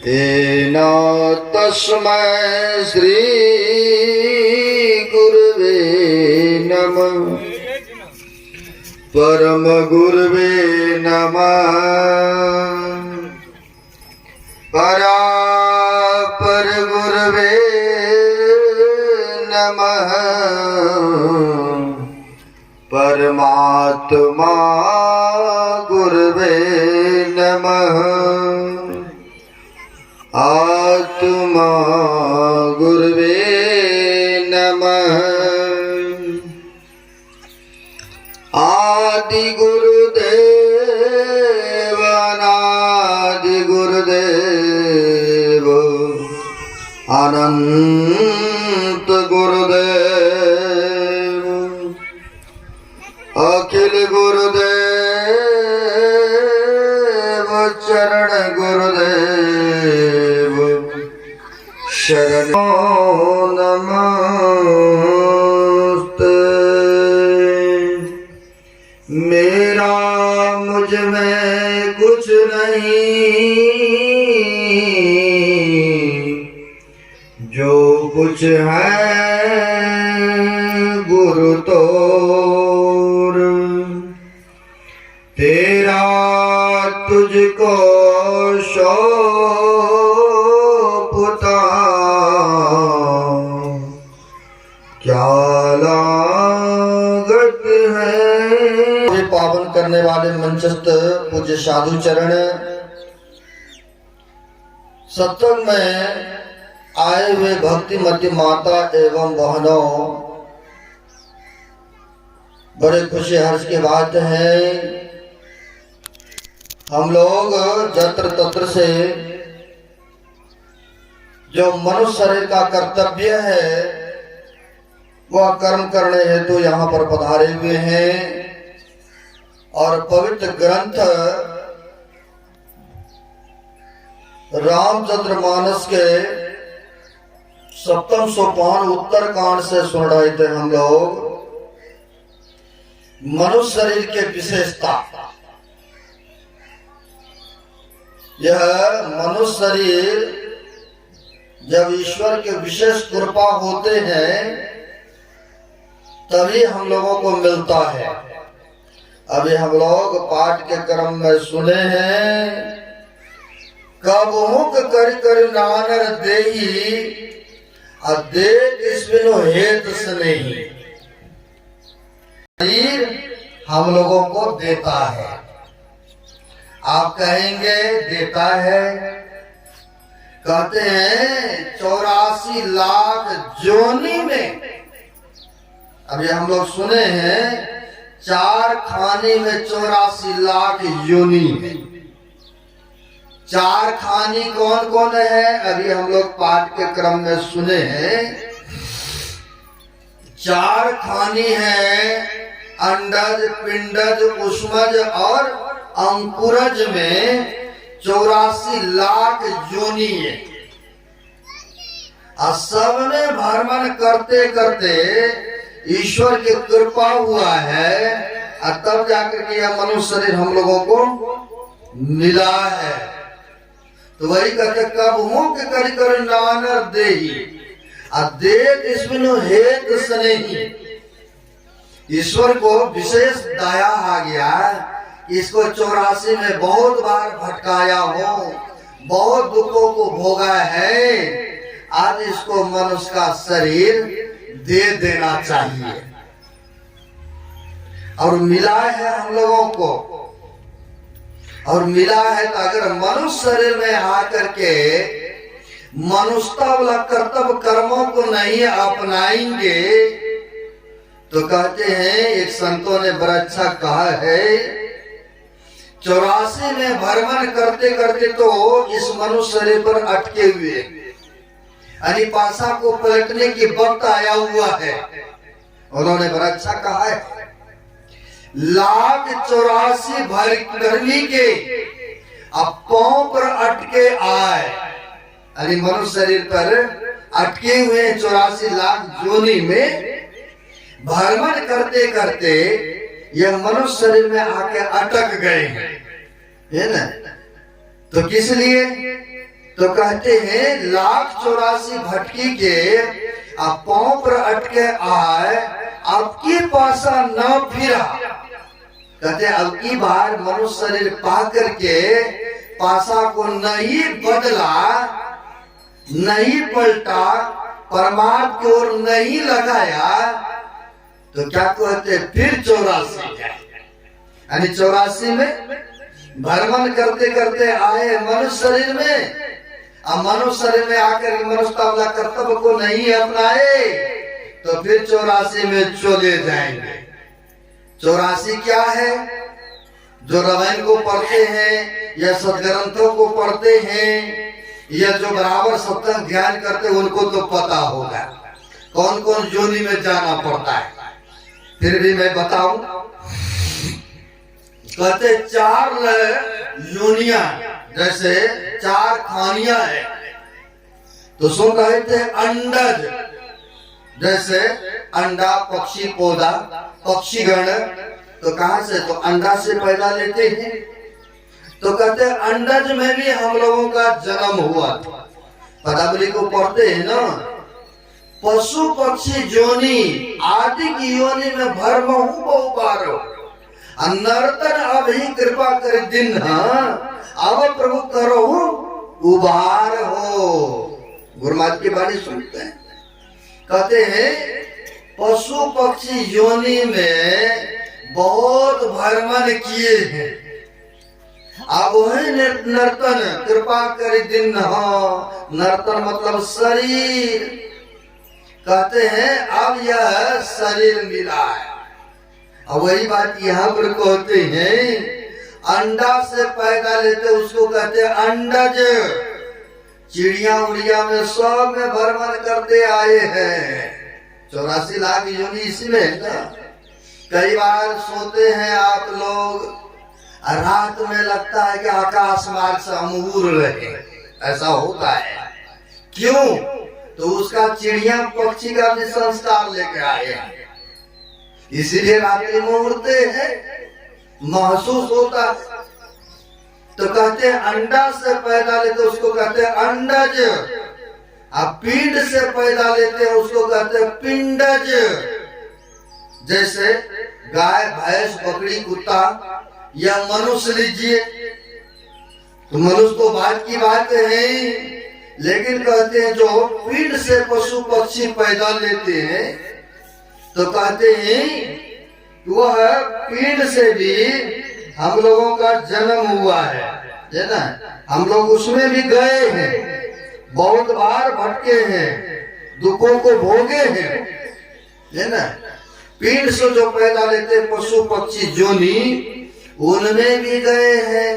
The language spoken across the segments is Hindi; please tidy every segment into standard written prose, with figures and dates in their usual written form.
एना तस्मै श्री गुरुवे नमः परम गुरुवे नमः परापर गुरुवे नमः परमात्मा गुरुवे नमः आत्मा गुरुवे नमः आदि गुरुदेव अनादि गुरुदेव अनंत गुरुदेव अखिल गुरुदेव चरण गुरुदेव शरण नमस्ते। मेरा मुझ में कुछ नहीं, जो कुछ है गुरु तोर, तेरा तुझको सौंपता क्या लागत है। पावन करने वाले मंचस्थ पूज्य साधु चरण, सत्संग में आए हुए भक्तिमती माता एवं बहनों, बड़े खुशी हर्ष की बात है, हम लोग जत्र तत्र से जो मनुष्य शरीर का कर्तव्य है वह कर्म करने हेतु यहाँ पर पधारे हुए हैं और पवित्र ग्रंथ रामचंद्रमानस के सप्तम सोपान उत्तर कांड से सुन रहे थे हम लोग। मनुष्य शरीर के विशेषता, यह मनुष्य शरीर जब ईश्वर के विशेष कृपा होते हैं तभी हम लोगों को मिलता है। अभी हम लोग पाठ के क्रम में सुने हैं, कब मुख कर कर नानर देही अदेत इसमें हेत स्नेही। शरीर हम लोगों को देता है, आप कहेंगे देता है, कहते हैं 84 लाख जोनी में। अभी हम लोग सुने हैं 4 खाने में 84 लाख योनि। 4 खानी कौन कौन है? अभी हम लोग पाठ के क्रम में सुने हैं 4 खानी है, अंडज, पिंडज, उष्मज और अंकुरज में 84 लाख योनि है। सब में भ्रमण करते करते ईश्वर की कृपा हुआ है और तब जाकर के यह मनुष्य शरीर हम लोगों को मिला है। तो वही कहते कब मुख कर कर नानर देही अदेत इसमें हेत स्नेही। ईश्वर को विशेष दया आ गया, इसको 84 में बहुत बार भटकाया हो, बहुत दुखों को भोगा है, आज इसको मनुष्य का शरीर दे देना चाहिए। और मिला है हम लोगों को, और मिला है तो अगर मनुष्य शरीर में आकर के मनुष्यता वाला कर्तव्य कर्मों को नहीं अपनाएंगे तो कहते हैं, एक संतों ने बड़ा अच्छा कहा है, 84 में भ्रमण करते करते तो इस मनुष्य शरीर पर अटके हुए, यानी पासा को पलटने की वक्त आया हुआ है। उन्होंने बड़ा अच्छा कहा है, 1,84 गर्मी के अब पांव पर अटके आए, यानी मनुष्य शरीर पर अटके हुए 84 लाख जोनी में भ्रमण करते करते यह मनुष्य शरीर में आके अटक गए हैं, है ना। तो किस लिए तो कहते हैं 1,84 भटकी के अब पांव पर अटके आए, अब की पासा न फिरा। कहते अब की बार मनुष्य शरीर पा करके पासा को नहीं बदला, नहीं पलटा, परमात्मा की ओर नहीं लगाया, तो क्या कहते फिर 84 यानी 84 में भ्रमण करते करते आए मनुष्य शरीर में। अब मनुष्य शरीर में आकर मनुष्य वाला कर्तव्य को नहीं अपनाए तो फिर 84 में चले जाएंगे। 84 क्या है? जो रामायण को पढ़ते हैं या सदग्रंथों को पढ़ते हैं या जो बराबर सत्संग ध्यान करते हैं उनको तो पता होगा कौन कौन योनि में जाना पड़ता है। फिर भी मैं बताऊं, कहते 4 योनियां, जैसे 4 खानियां है। तो सुन रहे थे अंडज, जैसे अंडा पक्षी पौधा पक्षीगण, तो कहां से? तो अंडा से पैदा लेते हैं। तो कहते अंडज में भी हम लोगों का जन्म हुआ था। पदावली को पढ़ते हैं ना, पशु पक्षी योनि आदि की योनि में भरम हूं बहु बार, नर्तन अभी कृपा कर दिन अब प्रभु करो उबार हो। गुरुमात की बाणी सुनते हैं, कहते हैं पशु पक्षी योनि में बहुत भ्रमण किए हैं, अब वही नर्तन कृपा कर दिन नर्तन मतलब शरीर। कहते हैं अब यह शरीर मिला है। अब वही बात यहाँ पर कहते हैं, अंडा से पैदा लेते उसको कहते हैं अंडज। चिड़िया उड़िया में सब में भ्रमण करते आए हैं। 84 लाख योनि इसमें है ना। कई बार सोते हैं आप लोग, रात में लगता है कि आकाश मार्ग से हम उड़ रहे, ऐसा होता है। क्यों? तो उसका चिड़िया पक्षी का भी संस्कार लेके आए हैं, इसीलिए रात्रि में उड़ते हैं, महसूस होता है। तो कहते हैं अंडा से पैदा लेते उसको कहते हैं अंडज, अब पिंड से पैदा लेते हैं उसको कहते हैं पिंडज। जैसे गाय भैंस बकरी कुत्ता या मनुष्य लीजिए, तो मनुष्य तो बात की बात है, लेकिन कहते हैं जो पिंड से पशु पक्षी पैदा लेते हैं तो कहते हैं वह पिंड से भी हम लोगों का जन्म हुआ है ना। हम लोग उसमें भी गए हैं, बहुत बार भटके हैं, दुखों को भोगे हैं, है ना। पिंड से जो पैदा लेते पशु पक्षी योनि उनमें भी गए हैं,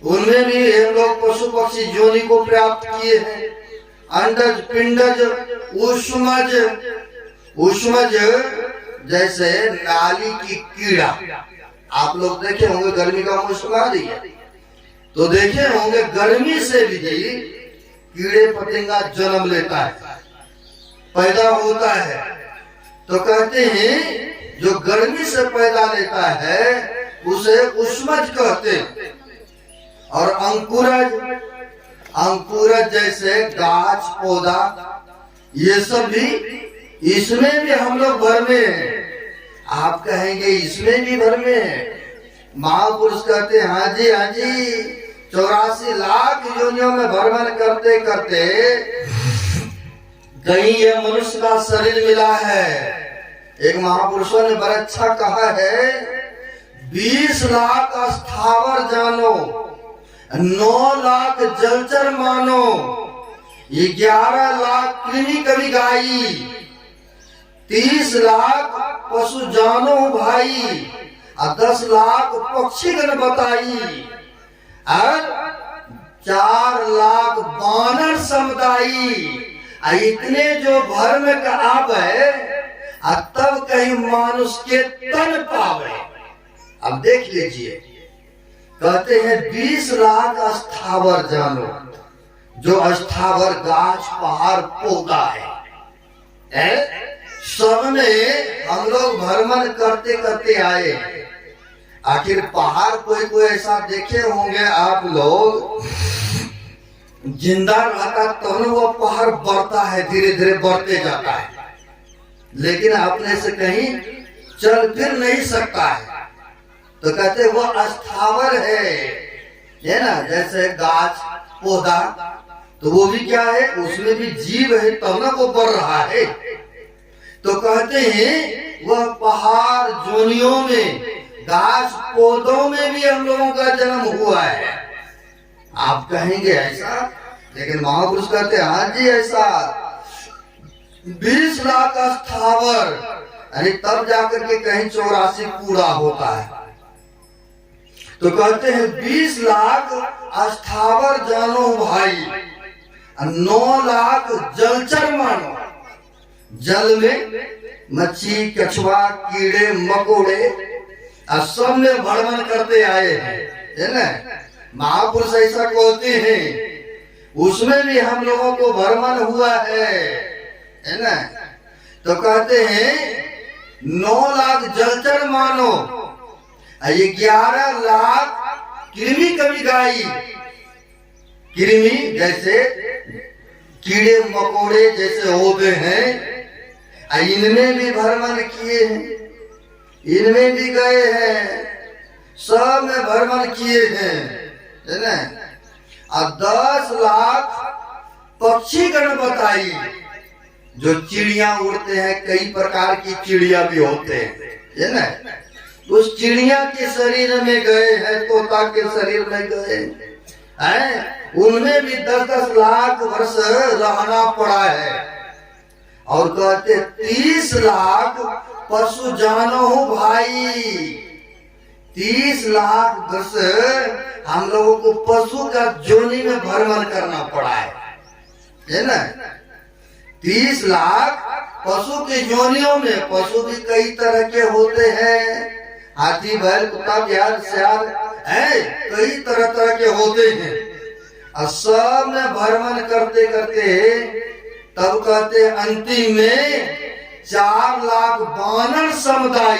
उनमें भी हम लोग पशु पक्षी योनि को प्राप्त किए हैं। अंडज पिंडज उष्मज, उष्मज जैसे नाली की कीड़ा, आप लोग देखे होंगे गर्मी का मौसम आ रही है तो देखे होंगे गर्मी से भी कीड़े पतंगा जन्म लेता है, पैदा होता है। तो कहते हैं जो गर्मी से पैदा लेता है उसे उष्मज कहते हैं। और अंकुरज, अंकुरज जैसे गाछ पौधा ये सब भी, इसमें भी हम लोग भर में हैं। आप कहेंगे इसमें भी भर में है। महापुरुष कहते हैं हाँ जी हाँ जी, 84 लाख योनियों में भ्रमण करते करते कहीं ये मनुष्य का शरीर मिला है। एक महापुरुषों ने बड़ा अच्छा कहा है, 20 लाख स्थावर जानो, 9 लाख जलचर मानो, 11 लाख कृमि कवि गाई, 30 लाख पशु जानो भाई, 10 लाख पक्षी गण बताई, और 4 लाख बानर समुदायी। इतने जो भर्म का आवे तब कहीं मानुष के तन पावे। अब देख लीजिए, कहते हैं 20 लाख स्थावर जानो, जो स्थावर गाछ पहाड़ पौधा है, सब में हम लोग भ्रमण करते करते आए। आखिर पहाड़ कोई कोई ऐसा देखे होंगे आप लोग जिंदा रहता तो न वो पहाड़ बढ़ता है, धीरे धीरे बढ़ते जाता है, लेकिन अपने से कहीं चल फिर नहीं सकता है। तो कहते वो अस्थावर है ना, जैसे गाछ पौधा, तो वो भी क्या है, उसमें भी जीव है तब ना वो बढ़ रहा है। तो कहते हैं वह पहाड़ जोनियों में, घास पौधों में भी हम लोगों का जन्म हुआ है। आप कहेंगे ऐसा, लेकिन महापुरुष कहते हैं हाँ जी ऐसा। 20 लाख स्थावर, यानी तब जाकर के कहीं 84 पूरा होता है। तो कहते हैं 20 लाख स्थावर जानो भाई, 9 लाख जलचर मानो। जल में मच्छी, कछुआ, कीड़े मकोड़े सब में भ्रमण करते आए हैं, है ना। महापुरुष ऐसा कहते हैं, उसमें भी हम लोगों को भ्रमण हुआ है ना। तो कहते हैं 9 लाख जलचर मानो, 11 लाख कृमि कवि गाई। कृमि जैसे कीड़े मकोड़े जैसे होते हैं, इनमें भी भ्रमण किए हैं, इनमें भी गए हैं, सब में भ्रमण किए हैं, है ना। और 10 लाख पक्षी गण बताई, जो चिड़िया उड़ते हैं, कई प्रकार की चिड़िया भी होते हैं, है ना। उस चिड़िया के शरीर में गए हैं, तोता के शरीर में गए हैं, उनमें भी 10-10 लाख वर्ष रहना पड़ा है। और कहते 30 लाख पशु जानो भाई, 30 लाख वर्ष हम लोगों को पशु का जोनी में भ्रमण करना पड़ा है ना। 30 लाख पशु की जोनियों में, पशु भी कई तरह के होते हैं, हाथी, बैल, कुत्ता, बिहार, सियार, कई तरह तरह के होते हैं। और सब में भ्रमण करते करते तब कहते अंतिम में 4 लाख बानर समुदाय।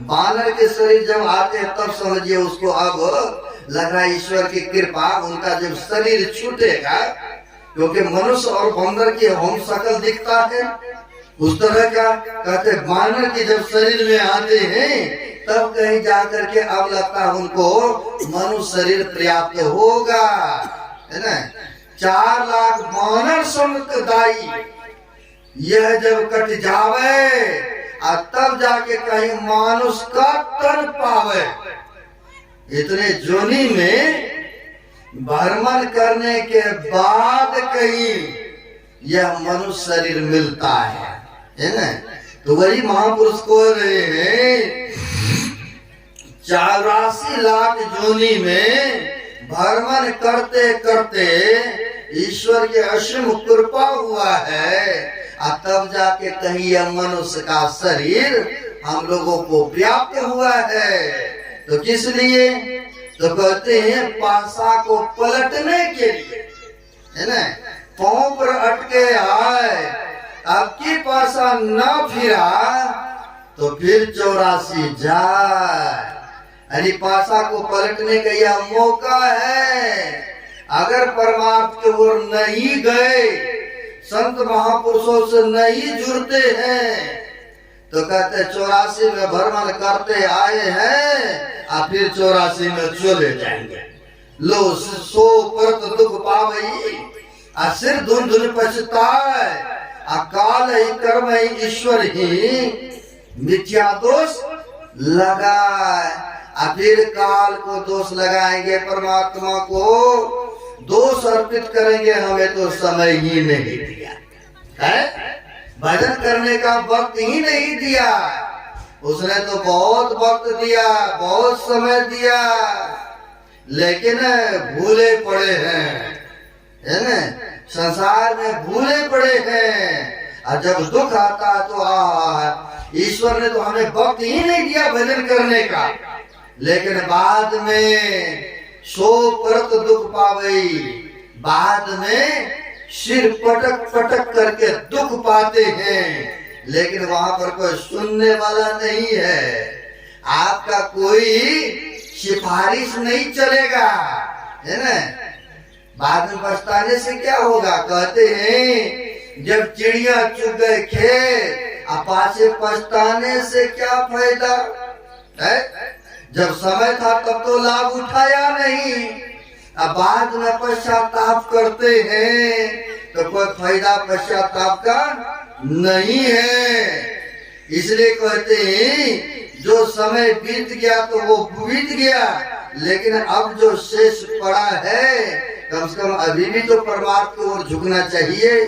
बानर के शरीर जब आते हैं तब समझिए उसको अब लग रहा है ईश्वर की कृपा, उनका जब शरीर छूटेगा, क्योंकि मनुष्य और बंदर की हम शकल दिखता है उस तरह का। कहते बानर के जब शरीर में आते हैं तब कहीं जाकर के अब लगता है उनको मनुष्य शरीर पर्याप्त होगा, है ना। 4 लाख बानर समुदायी, यह जब कट जावे तब जाके कहीं मानुष का तन पावे। इतने जोनी में भ्रमण करने के बाद कहीं यह मनुष्य शरीर मिलता है ना। तो वही महापुरुष को रहे हैं 84 लाख जोनी में भ्रमण करते करते ईश्वर के असीम कृपा हुआ है, तब जाके कहीं यह मनुष्य का शरीर हम लोगों को प्राप्त हुआ है। तो किस लिए? तो कहते हैं पासा को पलटने के लिए, है ना। पांव पर अटके आए, अब की पासा न फिरा तो फिर 84 जाए। अरे पासा को पलटने का यह मौका है। अगर परमार्थ की ओर नहीं गए, संत महापुरुषों से नहीं जुड़ते हैं, तो कहते 84 में भ्रमण करते आए हैं और फिर 84 में चले जाएंगे। लो सो परत दुख पावई, सिर धुन धुन पछताए, अकाल ही कर्म ही ईश्वर ही मिथ्या दोष लगाए। फिर काल को दोष लगाएंगे, परमात्मा को दोष अर्पित करेंगे, हमें तो समय ही नहीं दिया है, भजन करने का वक्त ही नहीं दिया। उसने तो बहुत वक्त दिया, बहुत समय दिया, लेकिन भूले पड़े हैं, है ना। संसार में भूले पड़े हैं। और जब दुख आता तो ईश्वर ने तो हमें वक्त ही नहीं दिया भजन करने का। लेकिन बाद में सो परत दुख पावई, बाद में सिर पटक पटक करके दुख पाते हैं, लेकिन वहां पर कोई सुनने वाला नहीं है। आपका कोई सिफारिश नहीं चलेगा, है ना। बाद में पछताने से क्या होगा? कहते हैं जब चिड़िया चुग गए खेत, अब पाछे पछताने से क्या फायदा है? जब समय था तब तो लाभ उठाया नहीं, अब बाद में पश्चाताप करते हैं तो कोई फायदा पश्चाताप का नहीं है। इसलिए कहते हैं जो समय बीत गया तो वो बीत गया, लेकिन अब जो शेष पड़ा है कम से कम अभी भी तो परमात्मा की ओर झुकना चाहिए,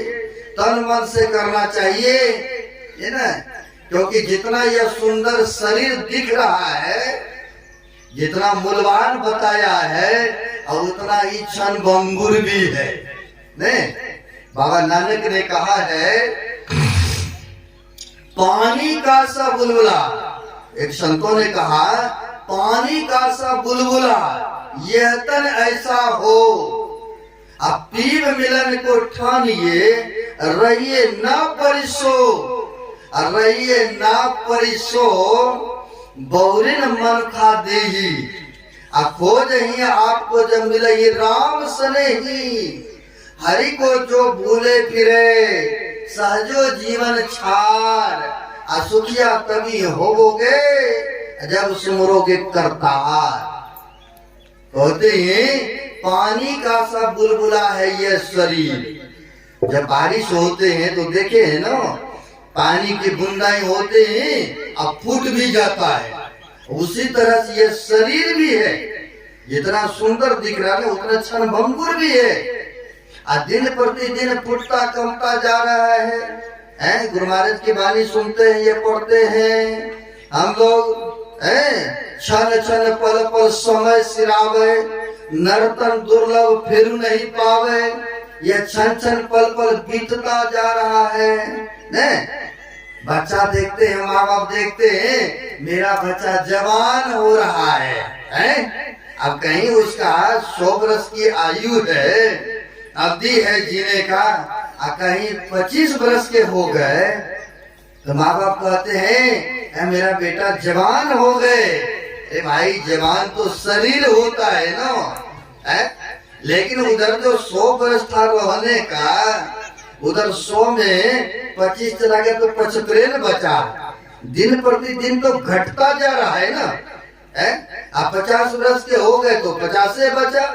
तन मन से करना चाहिए, है ना। क्योंकि जितना यह सुंदर शरीर दिख रहा है, जितना मूल्यवान बताया है, और उतना ही क्षण भंगुर भी है। नहीं, बाबा नानक ने कहा है पानी का सा बुलबुला, एक संतों ने कहा पानी का सा बुलबुला यह तन ऐसा हो, अब पीव मिलन को ठानिए रहिए ना परिसो, रहिए ना परिसो बहुरिन मन खा देही, खोज ही आपको जब मिले राम सने ही, हरि को जो भूले फिरे सहजो जीवन छार, असुखिया तभी होगे जब सुमरोगे करतार। कहते हैं पानी का सा बुलबुला है ये शरीर। जब बारिश होते हैं तो देखे है ना, पानी की बूंदाएं होते हैं अब फूट भी जाता है, उसी तरह से ये शरीर भी है। जितना सुंदर दिख रहा है उतना क्षण भंगुर भी है, दिन प्रतिदिन फुटता कमता जा रहा है। गुरु महाराज की वाणी सुनते हैं, ये पढ़ते हैं हम लोग, क्षण क्षण पल पल समय सिरावे, नर्तन दुर्लभ फिर नहीं पावे, ये क्षण क्षण पल पल बीतता जा रहा है। बच्चा देखते हैं, माँ बाप देखते हैं मेरा बच्चा जवान हो रहा है, अब कहीं उसका 100 वर्ष की आयु है, अवधि है जीने का, कहीं 25 वर्ष के हो गए तो माँ बाप कहते हैं मेरा बेटा जवान हो गए। अरे भाई जवान तो शरीर होता है ना, लेकिन उधर जो 100 वर्ष था रहने का, उधर 100 में 25 चला गया तो 75 बचा। दिन प्रतिदिन तो घटता जा रहा है ना, आप 50 वर्ष के हो गए तो 50 बचा,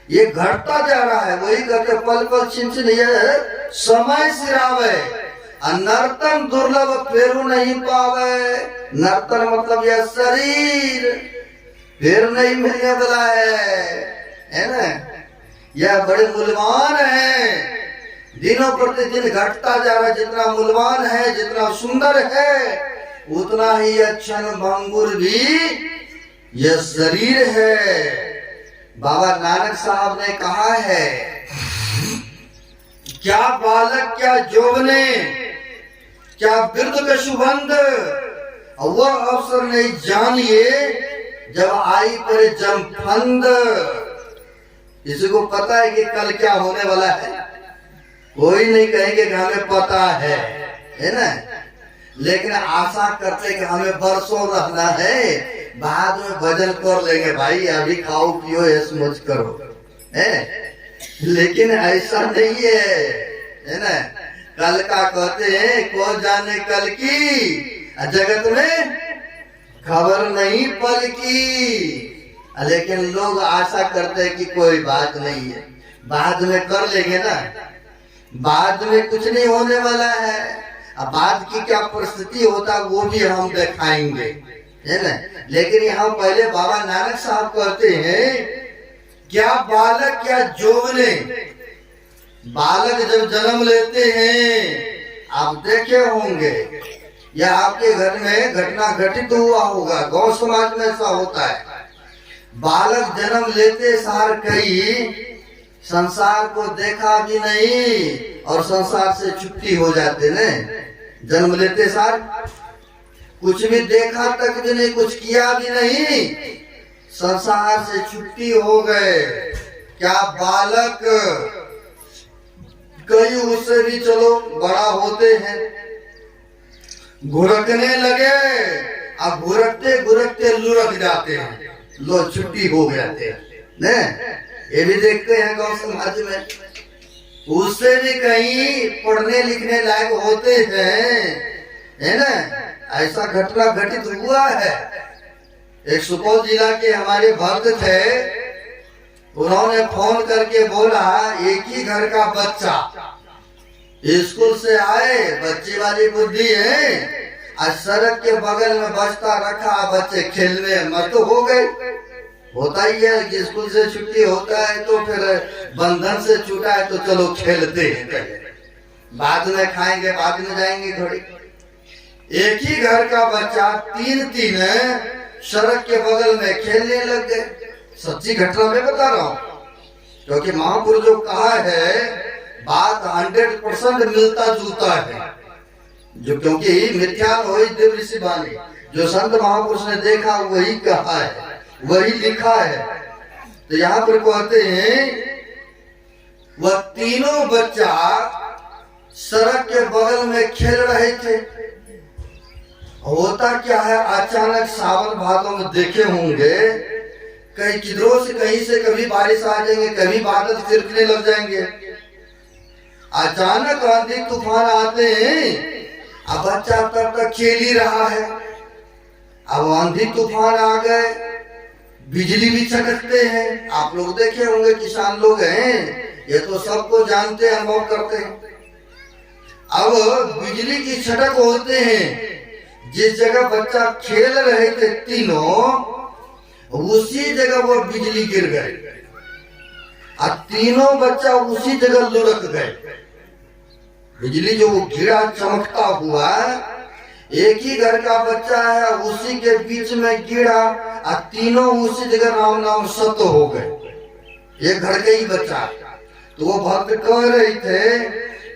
ये घटता जा रहा है। वही करके पल पल छिन छिन ये समय सिरावे, नर्तन दुर्लभ फेरू नहीं पावे। नर्तन मतलब यह शरीर फिर नहीं मिलने वाला है ना। यह बड़े मूल्यवान है, दिनों प्रतिदिन घटता जा रहा है। जितना मूल्यवान है, जितना सुंदर है, उतना ही क्षण भंगुर भी यह शरीर है। बाबा नानक साहब ने कहा है क्या बालक क्या जोवने, क्या वृद्ध का सुगंध, वह अवसर नहीं जानिए जब आई पर जमफंद। किसी को पता है कि कल क्या होने वाला है? कोई नहीं कहेंगे कि हमें पता है ना, लेकिन आशा करते कि हमें बरसों रहना है, बाद में भजन कर लेंगे भाई, अभी खाओ पियो ऐस मौज करो, है। लेकिन ऐसा नहीं है ना। कल का कहते हैं कौन जाने कल की, जगत में खबर नहीं पल की, लेकिन लोग आशा करते हैं कि कोई बात नहीं है, बाद में कर लेंगे ना। बाद में कुछ नहीं होने वाला है, अब बाद की क्या परिस्थिति होता है वो भी हम दिखाएंगे, है ना। लेकिन यहाँ पहले बाबा नानक साहब कहते हैं क्या बालक क्या जोवने। बालक जब जन्म लेते हैं, आप देखे होंगे या आपके घर में घटना घटित हुआ होगा, गौ समाज में ऐसा होता है। बालक जन्म लेते सार कई संसार को देखा भी नहीं और संसार से छुट्टी हो जाते ने। जन्म लेते सार कुछ भी देखा तक भी नहीं, कुछ किया भी नहीं, संसार से छुट्टी हो गए। क्या बालक कई उससे भी चलो बड़ा होते हैं, घुरकने लगे, अब घुरकते घुरकते लुढ़क जाते हैं, लो छुट्टी हो जाते हैं, ने ये भी देखते हैं गांव समाज में, उससे भी कहीं पढ़ने लिखने लायक होते हैं, है ना। ऐसा घटना घटित हुआ है। एक सुपौल जिला के हमारे भक्त थे, उन्होंने फोन करके बोला एक ही घर का बच्चा स्कूल से आए, बच्चे वाली बुद्धि है, आज सड़क के बगल में बस्ता रखा, बच्चे खेलने मत हो गए। होता ही है कि स्कूल से छुट्टी होता है तो फिर बंधन से छूटा है तो चलो खेलते हैं, बाद में खाएंगे, बाद में जाएंगे थोड़ी। एक ही घर का बच्चा तीन सड़क के बगल में खेलने लग गए। सच्ची घटना मैं बता रहा हूँ, क्योंकि महापुरुष जो कहा है बात 100% मिलता जुलता है, जो क्योंकि मिथ्यान हो देव ऋषि वाणी, जो संत महापुरुष ने देखा वही कहा है, वही लिखा है। तो यहाँ पर कहते हैं वह तीनों बच्चा सड़क के बगल में खेल रहे थे। होता क्या है, अचानक सावन भादों में देखे होंगे, कहीं किधरों से कहीं से कभी बारिश आ जाएंगे, कभी बादल छिड़कने लग जाएंगे, अचानक आंधी तूफान आते हैं। अब बच्चा तब तक खेल ही रहा है, अब आंधी तूफान आ गए, बिजली भी चटकते हैं। आप लोग देखे होंगे, किसान लोग हैं, ये तो सबको जानते हैं, अनुभव करते हैं। अब बिजली की छटक होते हैं, जिस जगह बच्चा खेल रहे थे तीनों, उसी जगह वो बिजली गिर गए और तीनों बच्चा उसी जगह लुढ़क गए। बिजली जो गिरा चमकता हुआ, एक ही घर का बच्चा है, उसी के बीच में गिरा और तीनों उसी जगह राम नाम सत्य हो गए, एक घर के ही बच्चा। तो वो भक्त कह रहे थे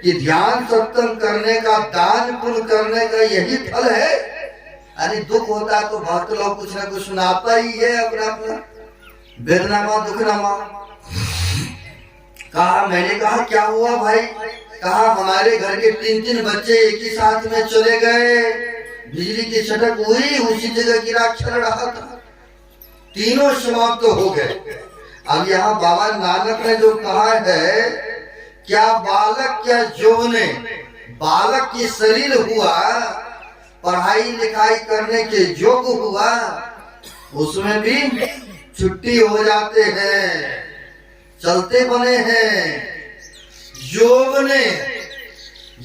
कि ध्यान सत्संग करने का, दान पुण्य करने का यही फल है। यानी दुख होता है तो भक्त लोग कुछ ना कुछ सुनाता ही है, अपना अपना वेदनामा दुखनामा। कहा, मैंने कहा क्या हुआ भाई? कहा हमारे घर के तीन बच्चे एक ही साथ में चले गए, बिजली की छटक हुई, उसी जगह गिरा, चल रहा था, तीनों समाप्त हो गए। अब यहाँ बाबा नानक ने जो कहा है, क्या बालक क्या यौवने, बालक की शरीर हुआ, पढ़ाई लिखाई करने के योग्य हुआ, उसमें भी छुट्टी हो जाते हैं, चलते बने हैं। यौवने,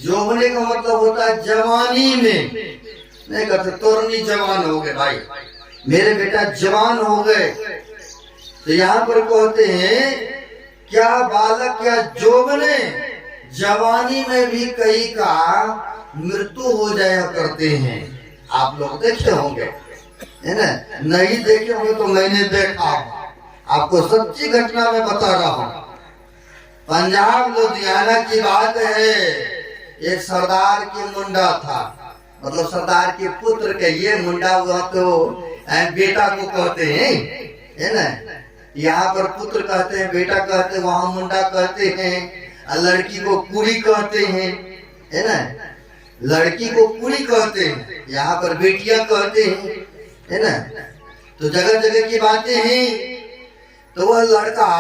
यौवने का मतलब होता है जवानी में, नहीं कहते तोरनी जवान हो गए भाई, मेरे बेटा जवान हो गए। तो यहाँ पर कहते हैं क्या बालक क्या यौवने, जवानी में भी कई का मृत्यु हो जाया करते हैं। आप लोग देखे होंगे, है ना? नहीं देखे होंगे तो मैंने देखा, आपको सच्ची घटना में बता रहा हूँ। पंजाब लुधियाना की बात है, एक सरदार की मुंडा था, मतलब सरदार के पुत्र के, ये मुंडा हुआ तो बेटा को कहते हैं, है ना? यहाँ पर पुत्र कहते हैं, बेटा कहते हैं, वहां मुंडा कहते हैं, लड़की को कुड़ी कहते हैं, है ना? लड़की को कुड़ी कहते हैं, यहाँ पर बेटियां कहते हैं, है ना? तो जगह जगह की बातें हैं। तो वह लड़का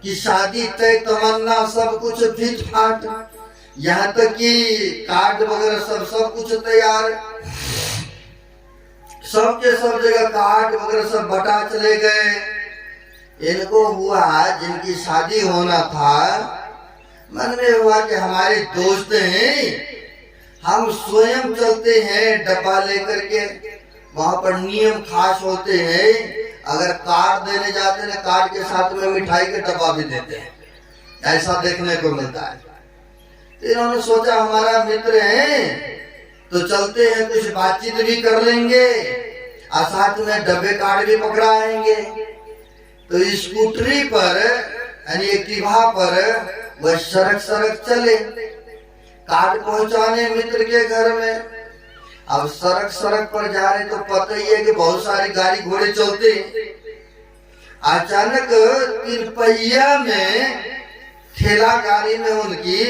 की शादी तय, तमन्ना सब कुछ फिट फाट, यहाँ तक कि कार्ड वगैरह सब कुछ तैयार, सबके सब जगह कार्ड वगैरह सब बटा चले गए। इनको हुआ, जिनकी शादी होना था, मन में हुआ कि हमारे दोस्त हैं, हम स्वयं चलते हैं डब्बा लेकर के, वहां पर नियम खास होते हैं, अगर कार्ड देने जाते हैं, कार्ड के साथ में मिठाई के डब्बा भी देते हैं, ऐसा देखने को मिलता है। तो इन्होंने सोचा हमारा मित्र है तो चलते हैं, कुछ बातचीत भी कर लेंगे और साथ में डब्बे कार्ड भी पकड़ाएंगे। तो स्कूटरी पर यानी एक्टिवा पर वह सड़क चले, कार्ड पहुंचाने मित्र के घर में। अब सड़क पर जा रहे तो पता ही है कि बहुत सारी गाड़ी घोड़े चलते हैं। अचानक 3 पहिया में, ठेला गाड़ी में उनकी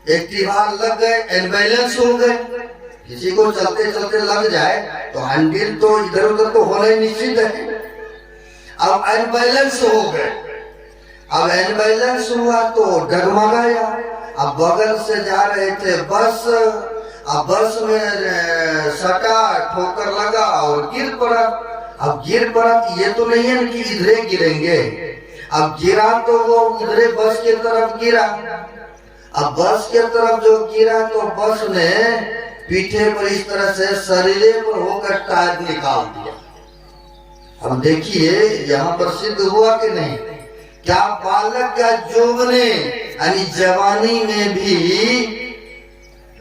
एक्टिवा लग गए, एम्बुलेंस हो गए। किसी को चलते चलते लग जाए तो हैंडल तो इधर उधर तो होना ही निश्चित है। अब अनबैलेंस हो गए। अब अनबैलेंस हुआ तो डगमगाया। अब बगल से जा रहे थे बस, अब बस में सटा, ठोकर लगा और गिर पड़ा। अब गिर पड़ा तो ये तो नहीं है कि इधरे गिरेंगे, अब गिरा तो वो इधरे बस की तरफ गिरा। अब बस की तरफ जो गिरा तो बस ने पीठे पर इस तरह से शरीर पर होकर टायर निकाल दिया। अब देखिए यहाँ पर सिद्ध हुआ कि नहीं, क्या बालक का यौवने यानी जवानी में भी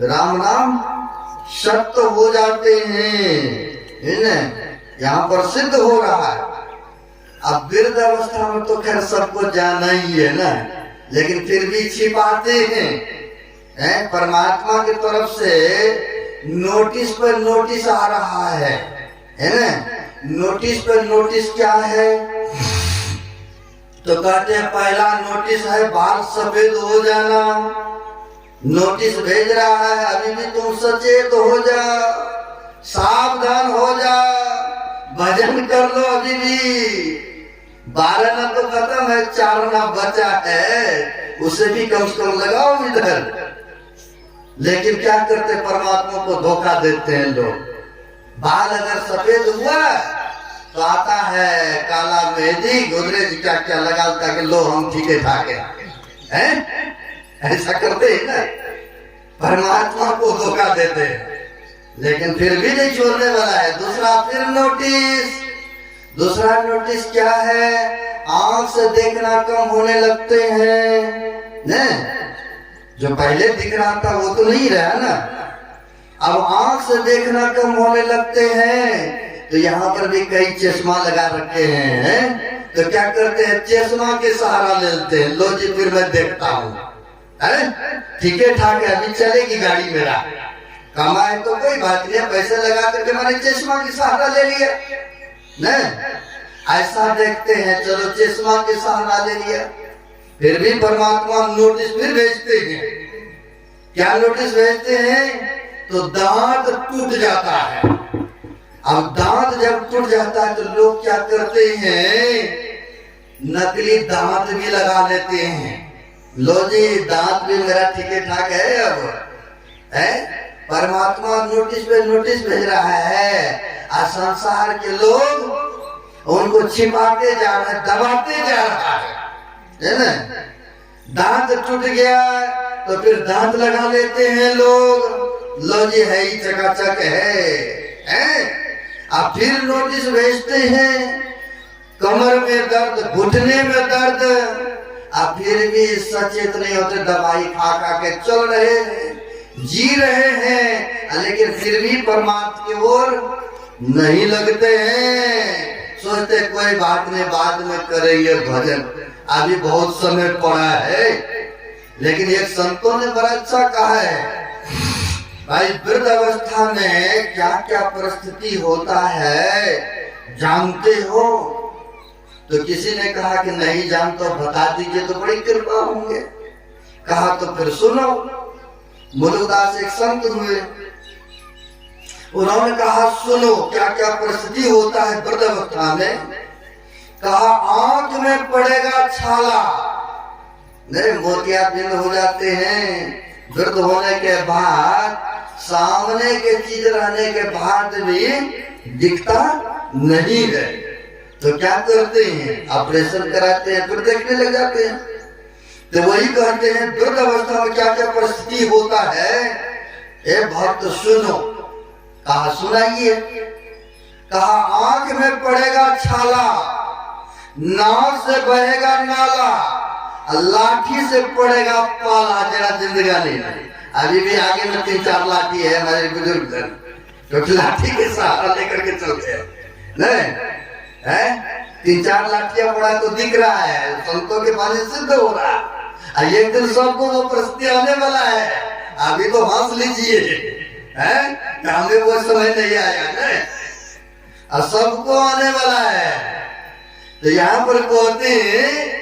राम नाम सत्य हो जाते हैं, यहाँ पर सिद्ध हो रहा है। अब वृद्ध अवस्था में तो खैर सबको जाना ही है ना, लेकिन फिर भी छिपाते हैं। परमात्मा की तरफ से नोटिस पर नोटिस आ रहा है ना। नोटिस पर नोटिस क्या है, तो कहते हैं पहला नोटिस है बाल सफेद हो जाना। नोटिस भेज रहा है अभी भी तुम सचेत हो जा, सावधान हो जा, भजन कर लो। अभी भी 12 ना तो खत्म है, 4 ना बचा है, उसे भी कम से कम लगाओ इधर। लेकिन क्या करते, परमात्मा को धोखा देते हैं लोग। बाल अगर सफेद हुआ तो आता है काला मेहंदी, गोदरेज क्या क्या लगाता कि लो हम ठीके ठाके हैं, ऐसा करते हैं ना, परमात्मा को धोखा देते हैं। लेकिन फिर भी नहीं छोड़ने वाला है। दूसरा फिर नोटिस, दूसरा नोटिस क्या है, आंख से देखना कम होने लगते हैं न। जो पहले दिख रहा था वो तो नहीं रहा ना, अब आंख से देखना कम होने लगते हैं। तो यहाँ पर भी कई चश्मा लगा रखे हैं, तो क्या करते हैं, चश्मा के सहारा लेते हैं। लो जी फिर मैं देखता हूँ, ठीक है ठाक है, अभी चलेगी गाड़ी मेरा, कमाए तो कोई बात नहीं, पैसे लगा करके मैंने चश्मा की सहारा ले लिया न। ऐसा देखते हैं, चलो चश्मा के सहारा ले लिया। फिर भी परमात्मा नोटिस फिर भेजते हैं। क्या नोटिस भेजते हैं, तो दांत टूट जाता है। अब दांत जब टूट जाता है तो लोग क्या करते हैं, नकली दांत भी लगा लेते हैं। लो जी दांत भी मेरा ठीक ठाक है। अब है परमात्मा नोटिस पे नोटिस भेज रहा है, और संसार के लोग उनको छिपाते जा रहे हैं, दबाते जा रहा है ना। दांत टूट गया तो फिर दांत लगा लेते हैं लोग। लो जी है ही चकाचक है। अब फिर नोटिस भेजते हैं, कमर में दर्द, घुटने में दर्द, अब फिर भी सचेत नहीं होते, दवाई खा खा के चल रहे हैं, जी रहे हैं, लेकिन फिर भी परमात्मा की ओर नहीं लगते हैं। सोचते कोई बात नहीं, बाद में करेंगे भजन, अभी बहुत समय पड़ा है। लेकिन एक संतों ने बड़ा अच्छा कहा है, भाई वृद्ध अवस्था में क्या क्या परिस्थिति होता है जानते हो? तो किसी ने कहा कि नहीं जानता, बता दीजिए तो बड़ी कृपा होंगे। कहा तो फिर सुनो। मुलुकदास एक संत हुए, उन्होंने कहा सुनो क्या क्या परिस्थिति होता है वृद्ध अवस्था में। कहा आंख में पड़ेगा छाला, नहीं मोतियाबिंद हो जाते हैं। वृद्ध होने के बाद, सामने के चीज रहने के बाद भी दिखता नहीं है, तो क्या करते हैं, ऑपरेशन कराते हैं, फिर देखने लग जाते हैं। तो वही कहते हैं वृद्ध अवस्था में क्या क्या परिस्थिति होता है। ए भक्त सुनो। कहा सुनाइए। कहा आंख में पड़ेगा छाला, नाव से बहेगा नाला, लाठी से पड़ेगा पाला। जरा जिंदगानी में अभी भी आगे में 3-4 लाठी है हमारे बुजुर्ग, क्योंकि लाठी के सहारा लेकर के चलते हैं नहीं है। 3-4 लाठियां पड़ा तो दिख रहा है, संतों के पानी सिद्ध हो रहा है। एक दिन सबको वो परिस्थिति आने वाला है, अभी तो हंस लीजिए है, हमें वो समय नहीं आया है, और सबको आने वाला है। तो यहाँ पर कहते हैं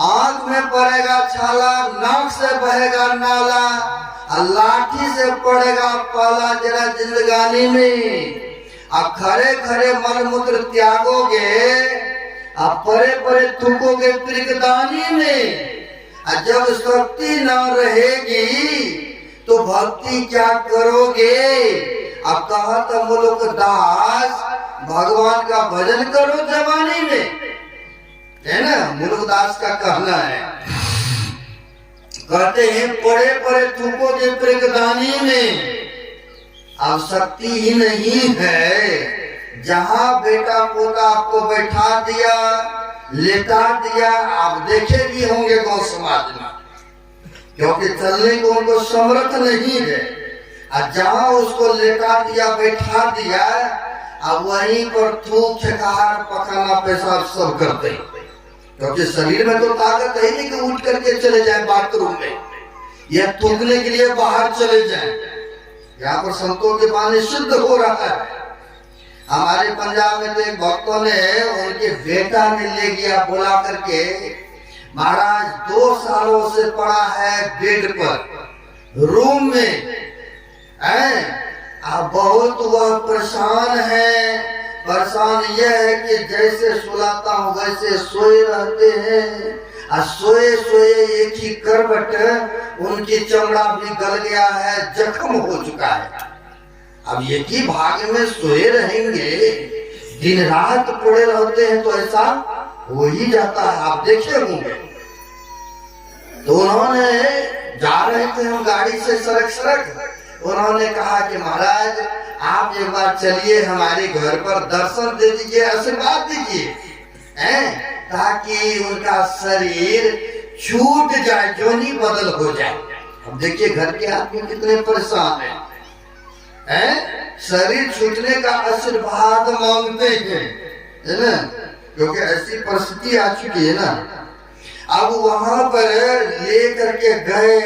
आंख में पड़ेगा छाला, नाक से बहेगा नाला, लाठी से पड़ेगा पाला जरा जिंदगानी में। अब खरे खरे मल मूत्र त्यागोगे आप परे परे थूकोगे त्रिकदानी में। और जब शक्ति न रहेगी तो भक्ति क्या करोगे? अब कहा था मुल्क दास भगवान का भजन करो जवानी में, है ना, मुल्क दास का कहना है। कहते हैं पड़े पड़े थूकोगे त्रिकदानी में। अब शक्ति ही नहीं है। जहां बेटा पोता आपको बैठा दिया, लेटा दिया, आप देखे भी होंगे गौ समाज में, क्योंकि चलने को उनको समर्थ नहीं है। और जहां उसको लेटा दिया, बैठा दिया, अब वहीं पर थूक छकार पखाना पेशाब सब करते हैं, क्योंकि शरीर में तो ताकत है नहीं कि उठ करके चले जाए बाथरूम में या थूकने के लिए बाहर चले जाए। यहाँ पर संतों के पानी शुद्ध हो रहा है। हमारे पंजाब में तो एक भक्तों ने उनके बेटा ने ले गया बुला करके, महाराज 2 सालों से पड़ा है बेड पर रूम में, अब बहुत वह परेशान है। परेशान यह है कि जैसे सुलाता हूँ वैसे सोए रहते हैं, और सोए सोए एक ही करवट, उनकी चमड़ा भी गल गया है, जख्म हो चुका है। अब एक ही भाग में सोए रहेंगे, दिन रात पड़े रहते हैं तो ऐसा हो ही जाता है, आप देखे होंगे। तो उन्होंने जा रहे थे हम गाड़ी से सड़क, उन्होंने कहा कि महाराज आप एक बार चलिए हमारे घर पर, दर्शन दे दीजिए, आशीर्वाद दीजिए, ताकि उनका शरीर छूट जाए, जोनी बदल हो जाए। अब देखिए घर के आदमी कितने परेशान हैं, शरीर छूटने का आशीर्वाद मांगते हैं, है ना, क्योंकि ऐसी परिस्थिति आ चुकी है ना। अब वहां पर लेके गए,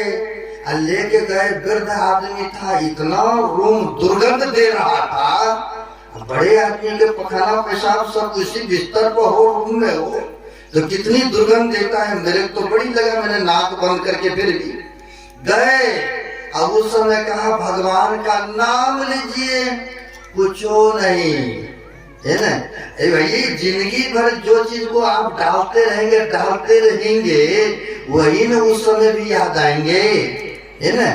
वृद्ध आदमी था, इतना रूम दुर्गंध दे रहा था। बड़े आदमी के पखाना पेशाब सब उसी बिस्तर पर हो, रूम में हो, तो कितनी दुर्गंध देता है। मेरे को तो बड़ी लगा, मैंने नाक बंद करके फिर भी गए। अब उस समय कहा भगवान का नाम लीजिए, कुछो नहीं, है ना। भाई जिंदगी भर जो चीज को आप डालते रहेंगे वही न उस समय भी याद आएंगे, है ना।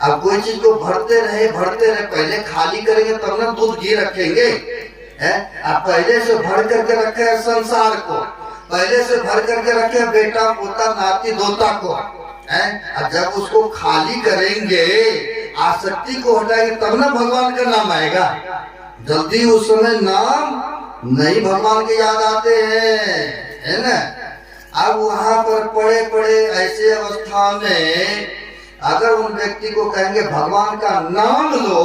अब कोई चीज को भरते रहे, पहले खाली करेंगे तब ना दूध घी रखेंगे, है। अब पहले से भर करके रखे है संसार को, पहले से भर करके रखे बेटा पोता नाती दोता को, है। अब जब उसको खाली करेंगे, आसक्ति को हटाएंगे, तब ना भगवान का नाम आएगा। जल्दी उस समय नाम नहीं भगवान के याद आते हैं, है ना। अब वहां पर पड़े पड़े ऐसे अवस्था में अगर उन व्यक्ति को कहेंगे भगवान का नाम लो,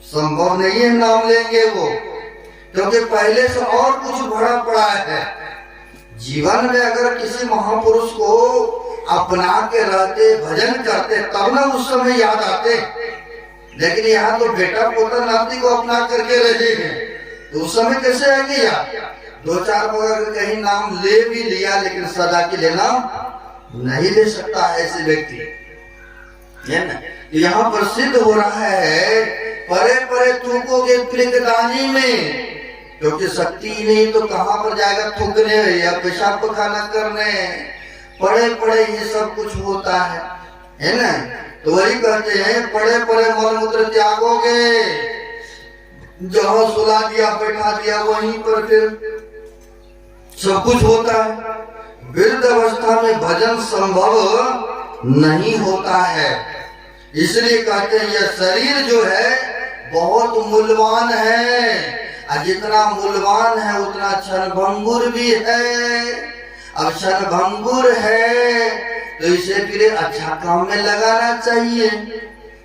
संभव नहीं है नाम लेंगे वो, क्योंकि पहले से और कुछ भरा पड़ा है। जीवन में अगर किसी महापुरुष को अपना के रहते, भजन करते, तब ना उस समय याद आते। लेकिन यहाँ तो बेटा पोता नाती को अपना करके रहे हैं, तो उस समय कैसे आएंगे याद? 2-4 बार कहीं नाम ले भी लिया, लेकिन सदा के लिए नाम नहीं ले सकता है ऐसे व्यक्ति, है ना। यहाँ पर सिद्ध हो रहा है परे परे थूकोगे त्रिकदानी में, क्योंकि शक्ति ही नहीं तो कहाँ पर जाएगा थूकने या पेशाब पखाना करने। पड़े पड़े ये सब कुछ होता है ना। तो वही कहते हैं पड़े पड़े मलमूत्र त्यागोगे, जहाँ सुला दिया बैठा दिया वहीं पर फिर सब कुछ होता है। वृद्ध अवस्था में भजन संभव नहीं होता है, इसलिए कहते हैं यह शरीर जो है बहुत मूल्यवान है, और जितना मूल्यवान है उतना क्षणभंगुर भी है। अब क्षणभंगुर है तो इसे फिर अच्छा काम में लगाना चाहिए,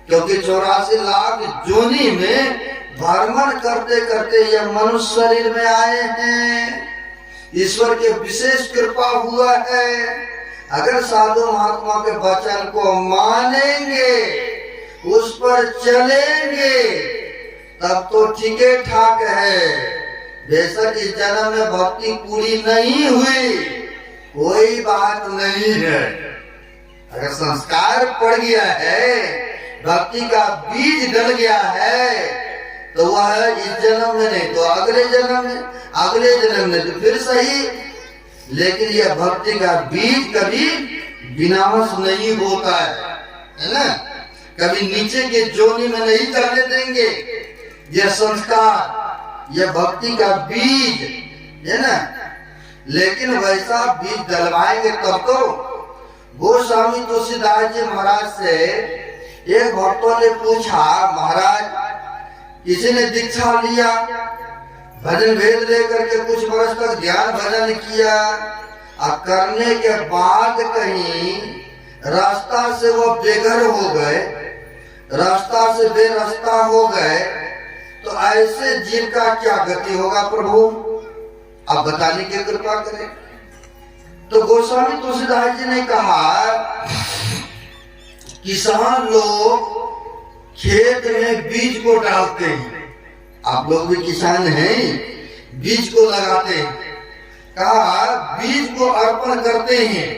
क्योंकि 84 लाख जोनी में भ्रमण करते करते यह मनुष्य शरीर में आए हैं। ईश्वर के विशेष कृपा हुआ है। अगर साधु महात्मा के वचन को मानेंगे, उस पर चलेंगे, तब तो ठीक ठाक है। बेशक इस जन्म में भक्ति पूरी नहीं हुई, कोई बात नहीं है। अगर संस्कार पड़ गया है, भक्ति का बीज डल गया है, तो वह इस जन्म में नहीं तो अगले जन्म में, अगले जन्म में तो फिर सही। लेकिन यह भक्ति का बीज कभी विनाश नहीं होता है ना। कभी नीचे के जोनी में नहीं जाने देंगे। यह संस्कार, यह भक्ति का बीज है ना। लेकिन वैसा बीज डलवाएंगे तब तो। गोस्वामी तुलसीदास जी महाराज से एक भक्तों ने पूछा, महाराज किसी ने दीक्षा लिया, भजन भेद लेकर के कुछ वर्ष तक ध्यान भजन किया और करने के बाद कहीं रास्ता से वो बेघर हो गए, रास्ता से बेरास्ता हो गए, तो ऐसे जीव का क्या गति होगा प्रभु, आप बताने की कृपा करें। तो गोस्वामी तुलसीदास जी ने कहा, किसान लोग खेत में बीज को डालते हैं, आप लोग भी किसान हैं, बीज को लगाते हैं। कहा बीज को अर्पण करते हैं।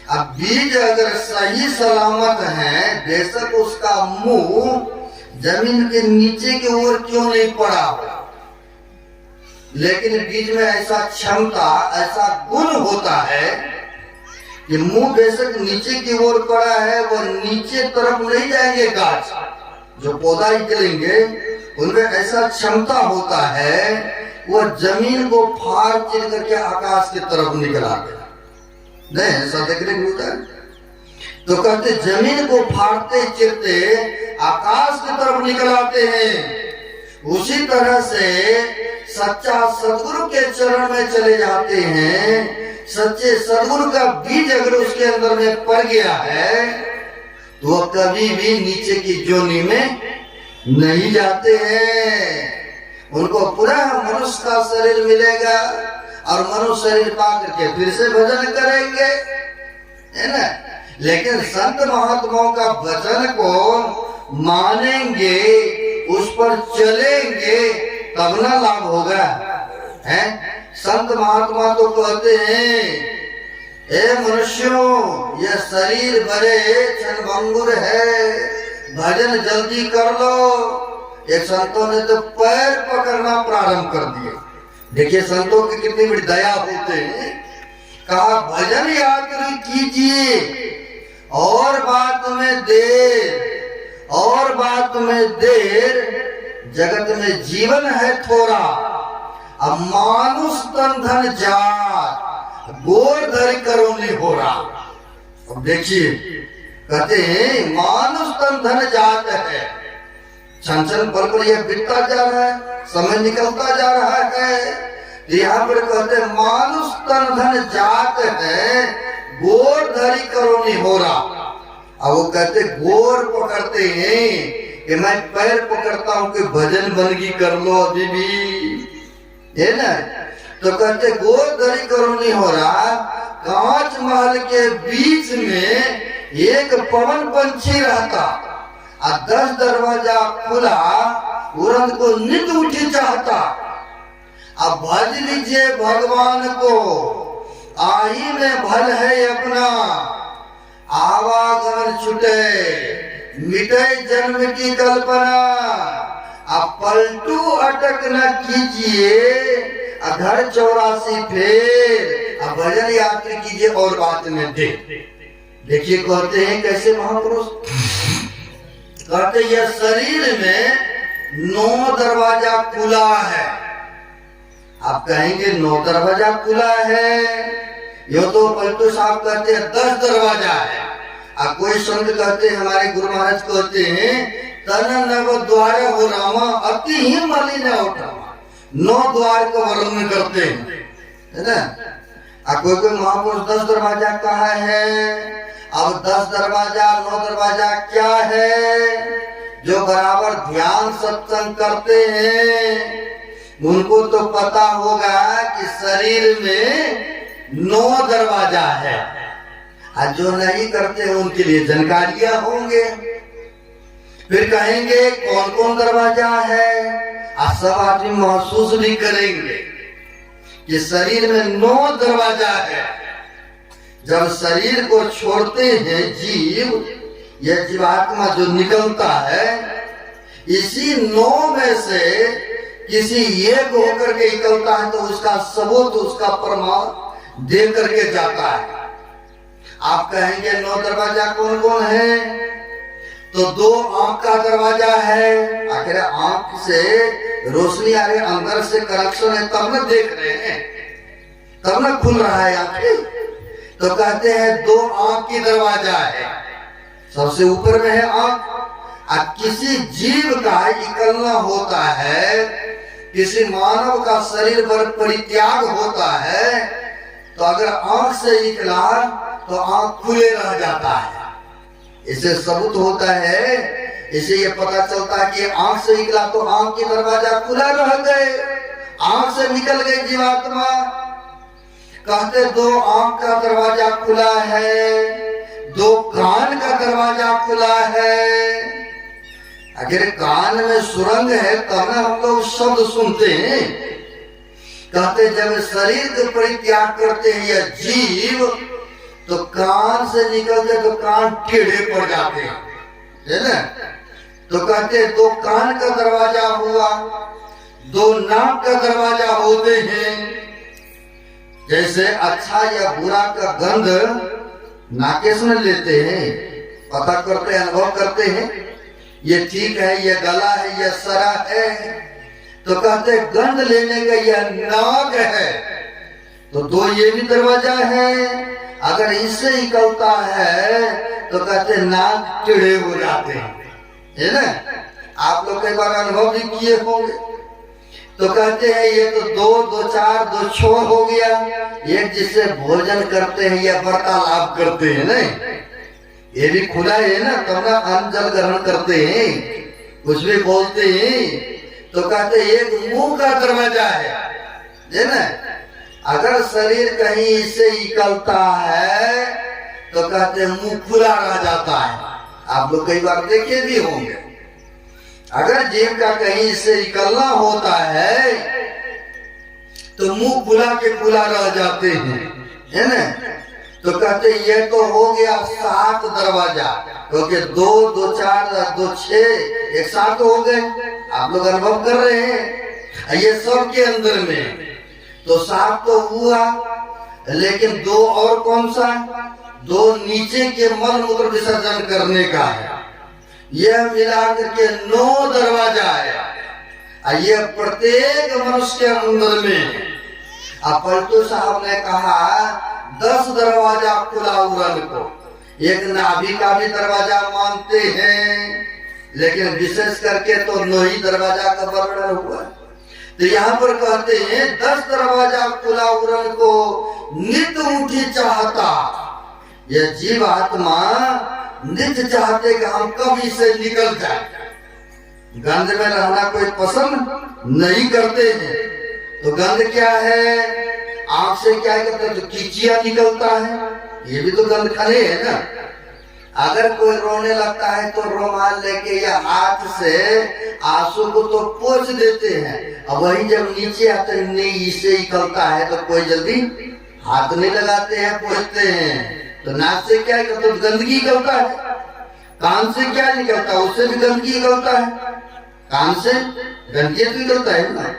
अब बीज अगर सही सलामत है, बेशक उसका मुंह जमीन के नीचे की ओर क्यों नहीं पड़ा, लेकिन बीज में ऐसा क्षमता, ऐसा गुण होता है कि मुंह बेशक नीचे की ओर पड़ा है, वो नीचे तरफ नहीं जाएंगे। गाछ जो पौधा निकलेंगे उनमें ऐसा क्षमता होता है, वो जमीन को फाड़ चीर करके आकाश की तरफ निकला गया। नहीं ऐसा देखने को होता है। तो कहते जमीन को फाड़ते चिरते आकाश की तरफ निकल आते हैं। उसी तरह से सच्चा सदगुरु के चरण में चले जाते हैं। सच्चे सदगुरु का बीज अगर उसके अंदर में पड़ गया है तो वह कभी भी नीचे की जोनी में नहीं जाते हैं। उनको पूरा मनुष्य का शरीर मिलेगा और मनुष्य शरीर पा करके फिर से भजन करेंगे, है ना। लेकिन संत महात्माओं का वचन को मानेंगे, उस पर चलेंगे, तब ना लाभ होगा, है। संत महात्मा तो कहते हैं, ए मनुष्यों, यह शरीर बड़े क्षणभंगुर है, भजन जल्दी कर लो। एक संतों ने तो पैर पकड़ना प्रारंभ कर दिए। देखिए संतों की कितनी बड़ी दया होते हैं। कहा भजन याद कीजिए, और बात में देर, और बात में देर, जगत में जीवन है थोड़ा, अब मानुष तन धन जात, गोर धर करो नहीं हो रहा। अब देखिए कहते हैं मानुष तन धन जात है, क्षण क्षण पल पर यह बीतता जा रहा है, समय निकलता जा रहा है। यहाँ पर कहते मानुष तन धन जात है, गोर धरी करो नहीं हो रहा। अब वो कहते गोर पकड़ते हैं कि मैं पैर पकड़ता हूँ कि भजन बंदगी कर लो अभी भी, है ना। तो कहते गोर धरी करो नहीं हो रहा। कांच महल के बीच में एक पवन पंछी रहता, और 10 दरवाजा खुला, उड़न को नित उठी चाहता। अब भज लीजिए भगवान को, आई में भल है अपना, आवागमन छुटे, मिटे जन्म की कल्पना। अब पलटू अटक न कीजिए, घर 84 फेर, अब भजन यात्री कीजिए और बात में दे। देखिए कहते हैं कैसे महापुरुष कहते, यह शरीर में 9 दरवाजा खुला है। आप कहेंगे 9 दरवाजा खुला है, यो तो पलटू साहब कहते हैं 10 दरवाजा है। अब कोई संत कहते हैं, हमारे गुरु महाराज कहते हैं, तन नव द्वार हो रामा, अति ही मलिन उठा। 9 द्वार का वर्णन करते हैं, है ना। कोई कोई महापुरुष 10 दरवाजा कहा है। अब 10 दरवाजा 9 दरवाजा क्या है। जो बराबर ध्यान सत्संग करते हैं उनको तो पता होगा कि शरीर में 9 दरवाजा है, और जो नहीं करते उनके लिए जानकारियां होंगे। फिर कहेंगे कौन कौन दरवाजा है, और सब आदमी महसूस भी करेंगे कि शरीर में 9 दरवाजा है। जब शरीर को छोड़ते हैं जीव, यह जीवात्मा जो निकलता है, इसी 9 में से किसी एक होकर के निकलता है तो उसका सबूत, उसका प्रमाण दे करके जाता है। आप कहेंगे 9 दरवाजा कौन कौन है? तो 2 आंख का दरवाजा है। आखिर आंख से रोशनी आ रही, अंदर से कनेक्शन है, तब ना देख रहे हैं, तब ना खुल रहा है आंखें। तो कहते हैं 2 आंख की दरवाजा है, सबसे ऊपर में है आंख। किसी जीव का निकलना होता है, किसी मानव का शरीर पर परित्याग होता है, तो अगर आंख से निकला तो आंख खुले रह जाता है। इससे सबूत होता है, इसे ये पता चलता है कि आंख से निकला तो आंख की दरवाजा खुला रह गए, आंख से निकल गई जीवात्मा। कहते 2 आंख का दरवाजा खुला है, 2 कान का दरवाजा खुला है। अगर कान में सुरंग है तब ना हम लोग शब्द सुनते हैं। कहते जब शरीर को परित्याग करते हैं या जीव, तो कान से निकलते तो कान टेढ़े पड़ जाते हैं, है ना। तो कहते 2 कान का दरवाजा हुआ, 2 नाक का दरवाजा होते हैं। जैसे अच्छा या बुरा का गंध नाके से लेते हैं, पता करते हैं, अनुभव करते हैं, ये ठीक है, ये गला है, ये सरा है। तो कहते गंध लेने का यह नाक है, तो 2 ये भी दरवाजा है। अगर इससे निकलता है तो कहते नाक टेढ़े हो जाते हैं, है ना। आप लोग कई बार अनुभव भी किए होंगे। तो कहते हैं ये तो 2 2 4 2 6 हो गया। एक जिससे भोजन करते हैं या वार्तालाप करते हैं, नहीं ये भी खुला है ना, तब ना अन्न जल ग्रहण करते हैं, कुछ भी बोलते हैं। तो कहते एक मुंह का दरवाजा है ना। अगर शरीर कहीं इससे निकलता है तो कहते मुंह खुला रह जाता है। आप लोग कई बार देखे भी होंगे। अगर जीव का कहीं से निकलना होता है तो मुंह खुला के खुला रह जाते हैं, है ना। तो कहते ये तो हो गया 7 दरवाजा, क्योंकि 2 2 4 2 6 एक साथ हो गए। आप लोग अनुभव कर रहे हैं ये सब के अंदर में। तो 7 तो हुआ, लेकिन 2 और कौन सा? 2 नीचे के मल मूत्र विसर्जन करने का है। यह मिलाकर के 9 दरवाजा है। ये प्रत्येक मनुष्य के अंदर में। अब पलटू साहब ने कहा 10 दरवाजा खुला उड़न को। एक नाभि का भी दरवाजा मानते हैं, लेकिन विशेष करके तो 9 ही दरवाजा का वर्णन हुआ। तो यहाँ पर कहते हैं 10 दरवाजा खुला उड़न को नित्य उठी चाहता। यह जीवात्मा नित्य चाहते कि हम कब इससे निकल जाए। गंध में रहना कोई पसंद नहीं करते हैं। तो गंध क्या है? आंख से क्या करते हैं? तो कीचिया निकलता है, ये भी तो गंध खाने है ना। अगर कोई रोने लगता है तो रुमाल लेके या हाथ से आंसू को तो पोंछ देते हैं। अब वही जब नीचे आते नहीं इससे निकलता है तो कोई जल्दी हाथ नहीं लगाते हैं, पोंछते हैं। तो नाक से क्या करते हैं? गंदगी निकलता है। कान से क्या निकलता है? उससे भी गंदगी निकलता है। कान से गंदगी तो निकलता है ना।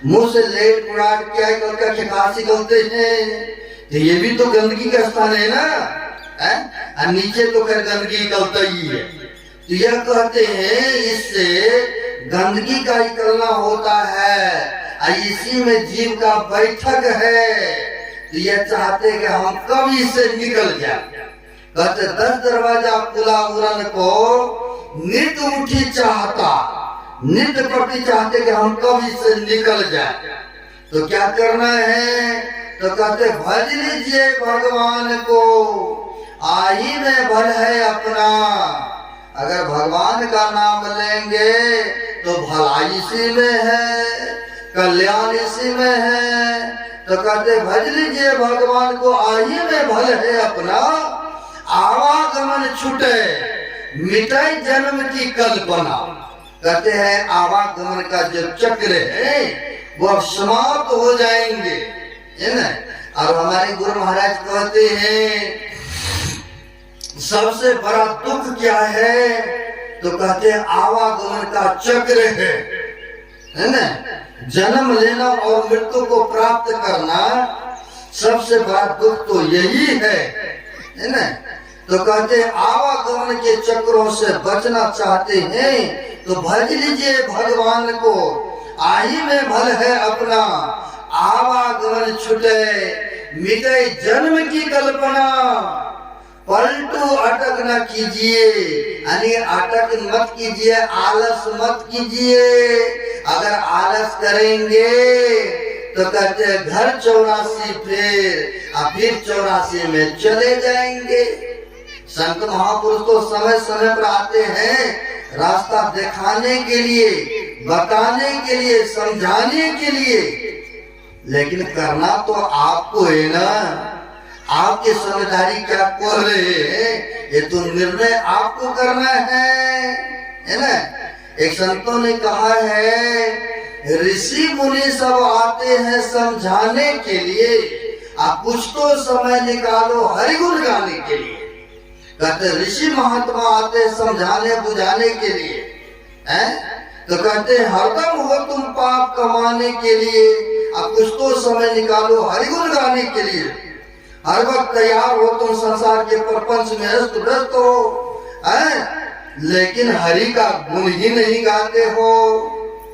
मुंह से लेट कुड़ाट क्या निकलता है? खिखास निकलते हैं। तो ये भी तो गंदगी का स्थान है ना। और नीचे तो खैर गंदगी निकलता ही है। तो यह कहते हैं इससे गंदगी का निकलना होता है। इसी में जीव का बैठक है। तो यह चाहते कि हम कब इससे निकल जाए। कहते 10 दरवाजा खुला उड़न को नित्य उठी चाहता, नित्य प्रति चाहते कि हम कब इससे निकल जाए। तो क्या करना है? तो कहते भज लीजिए भगवान को, आई में भल है अपना। अगर भगवान का नाम लेंगे तो भलाई इसी में है, कल्याण इसी में है। तो कहते भज लीजिए भगवान को, आई में भल है अपना। आवागमन छूटे मिटे जन्म की कल्पना। कहते हैं आवागमन का जो चक्र है वो अब समाप्त हो जाएंगे, है ना। और हमारे गुरु महाराज कहते हैं सबसे बड़ा दुख क्या है? तो कहते हैं आवागमन का चक्र है ना। जन्म लेना और मृत्यु को प्राप्त करना सबसे बड़ा दुख तो यही है ना। तो कहते हैं आवागमन के चक्रों से बचना चाहते हैं तो भज लीजिए भगवान को, आही में भल है अपना, आवागमन छुटे मिटे जन्म की कल्पना। पलटू अटक न कीजिए, यानी अटक मत कीजिए, आलस मत कीजिए। अगर आलस करेंगे तो कहते हैं घर 84 फिर 84 में चले जाएंगे। संत महापुरुष तो समय समय पर आते हैं रास्ता दिखाने के लिए, बताने के लिए, समझाने के लिए, लेकिन करना तो आपको है ना। आपकी समझदारी क्या कर रहे हैं, ये तो निर्णय आपको करना है ना। एक संतों ने कहा है ऋषि मुनि सब आते हैं समझाने के लिए, आप कुछ तो समय निकालो हरिगुण गाने के लिए। कहते ऋषि महात्मा आते हैं समझाने बुझाने के लिए, हैं? तो कहते हैं हरदम हो तुम पाप कमाने के लिए, अब कुछ तो समय निकालो हरिगुण गाने के लिए। हर वक्त तैयार हो तुम संसार के प्रपंच में व्यस्त हो, लेकिन हरि का गुण ही नहीं गाते हो।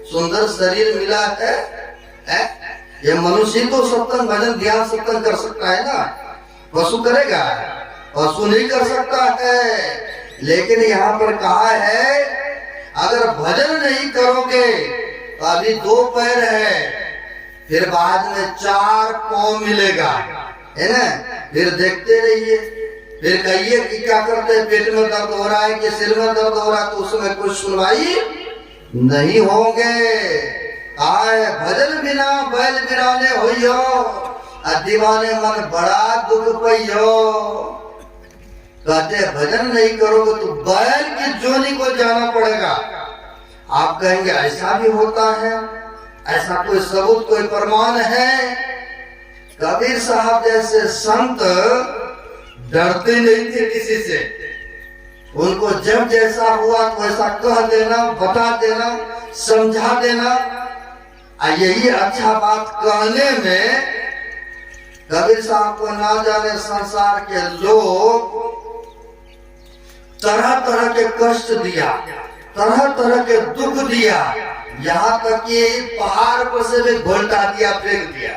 सुंदर शरीर मिला है? ये मनुष्य तो सत्संग भजन ध्यान सत्संग कर सकता है ना, पशु करेगा? पशु नहीं कर सकता है। लेकिन यहाँ पर कहा है अगर भजन नहीं करोगे तो अभी 2 पैर है, फिर बाद में 4 पांव मिलेगा, है ना। फिर देखते रहिए, फिर कहिए कि क्या करते हैं, पेट में दर्द हो रहा है कि सिर में दर्द हो रहा है, तो उसमें कुछ सुनवाई नहीं होंगे। आए भजन बिना बैल बिराने होइयो, दीवाने मन बड़ा दुख पइयो। कहते भजन नहीं करोगे तो बैल की जोनी को जाना पड़ेगा। आप कहेंगे ऐसा भी होता है, ऐसा कोई सबूत कोई प्रमाण है? कबीर साहब जैसे संत डरते नहीं थे किसी से, उनको जब जैसा हुआ तो वैसा कह देना, बता देना, समझा देना। यही अच्छा बात कहने में कबीर साहब को ना जाने संसार के लोग तरह तरह के कष्ट दिया, तरह तरह के दुख दिया, यहाँ तक कि पहाड़ पर से भी घोलटा दिया, फेंक दिया।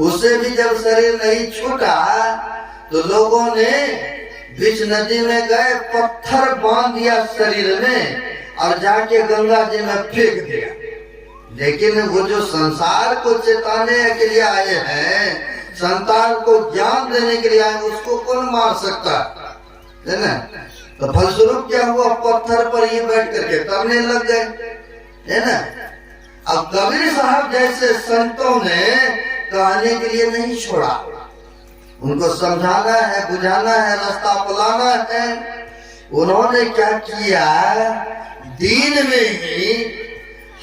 उसे भी जब शरीर नहीं छूटा तो लोगों ने बीच नदी में गए, पत्थर बांध दिया शरीर में और जाके गंगा जी में फेंक दिया। लेकिन वो जो संसार को चेताने के लिए आए हैं, संसार को ज्ञान देने के लिए आए, उसको कौन मार सकता है ना। तो फलस्वरूप क्या हुआ, पत्थर पर ही बैठ करके तरने लग गए, है ना। अब कबीर साहब जैसे संतों ने कहने के लिए नहीं छोड़ा, उनको समझाना है, बुझाना है, रास्ता बुलाना है। उन्होंने क्या किया, दिन में ही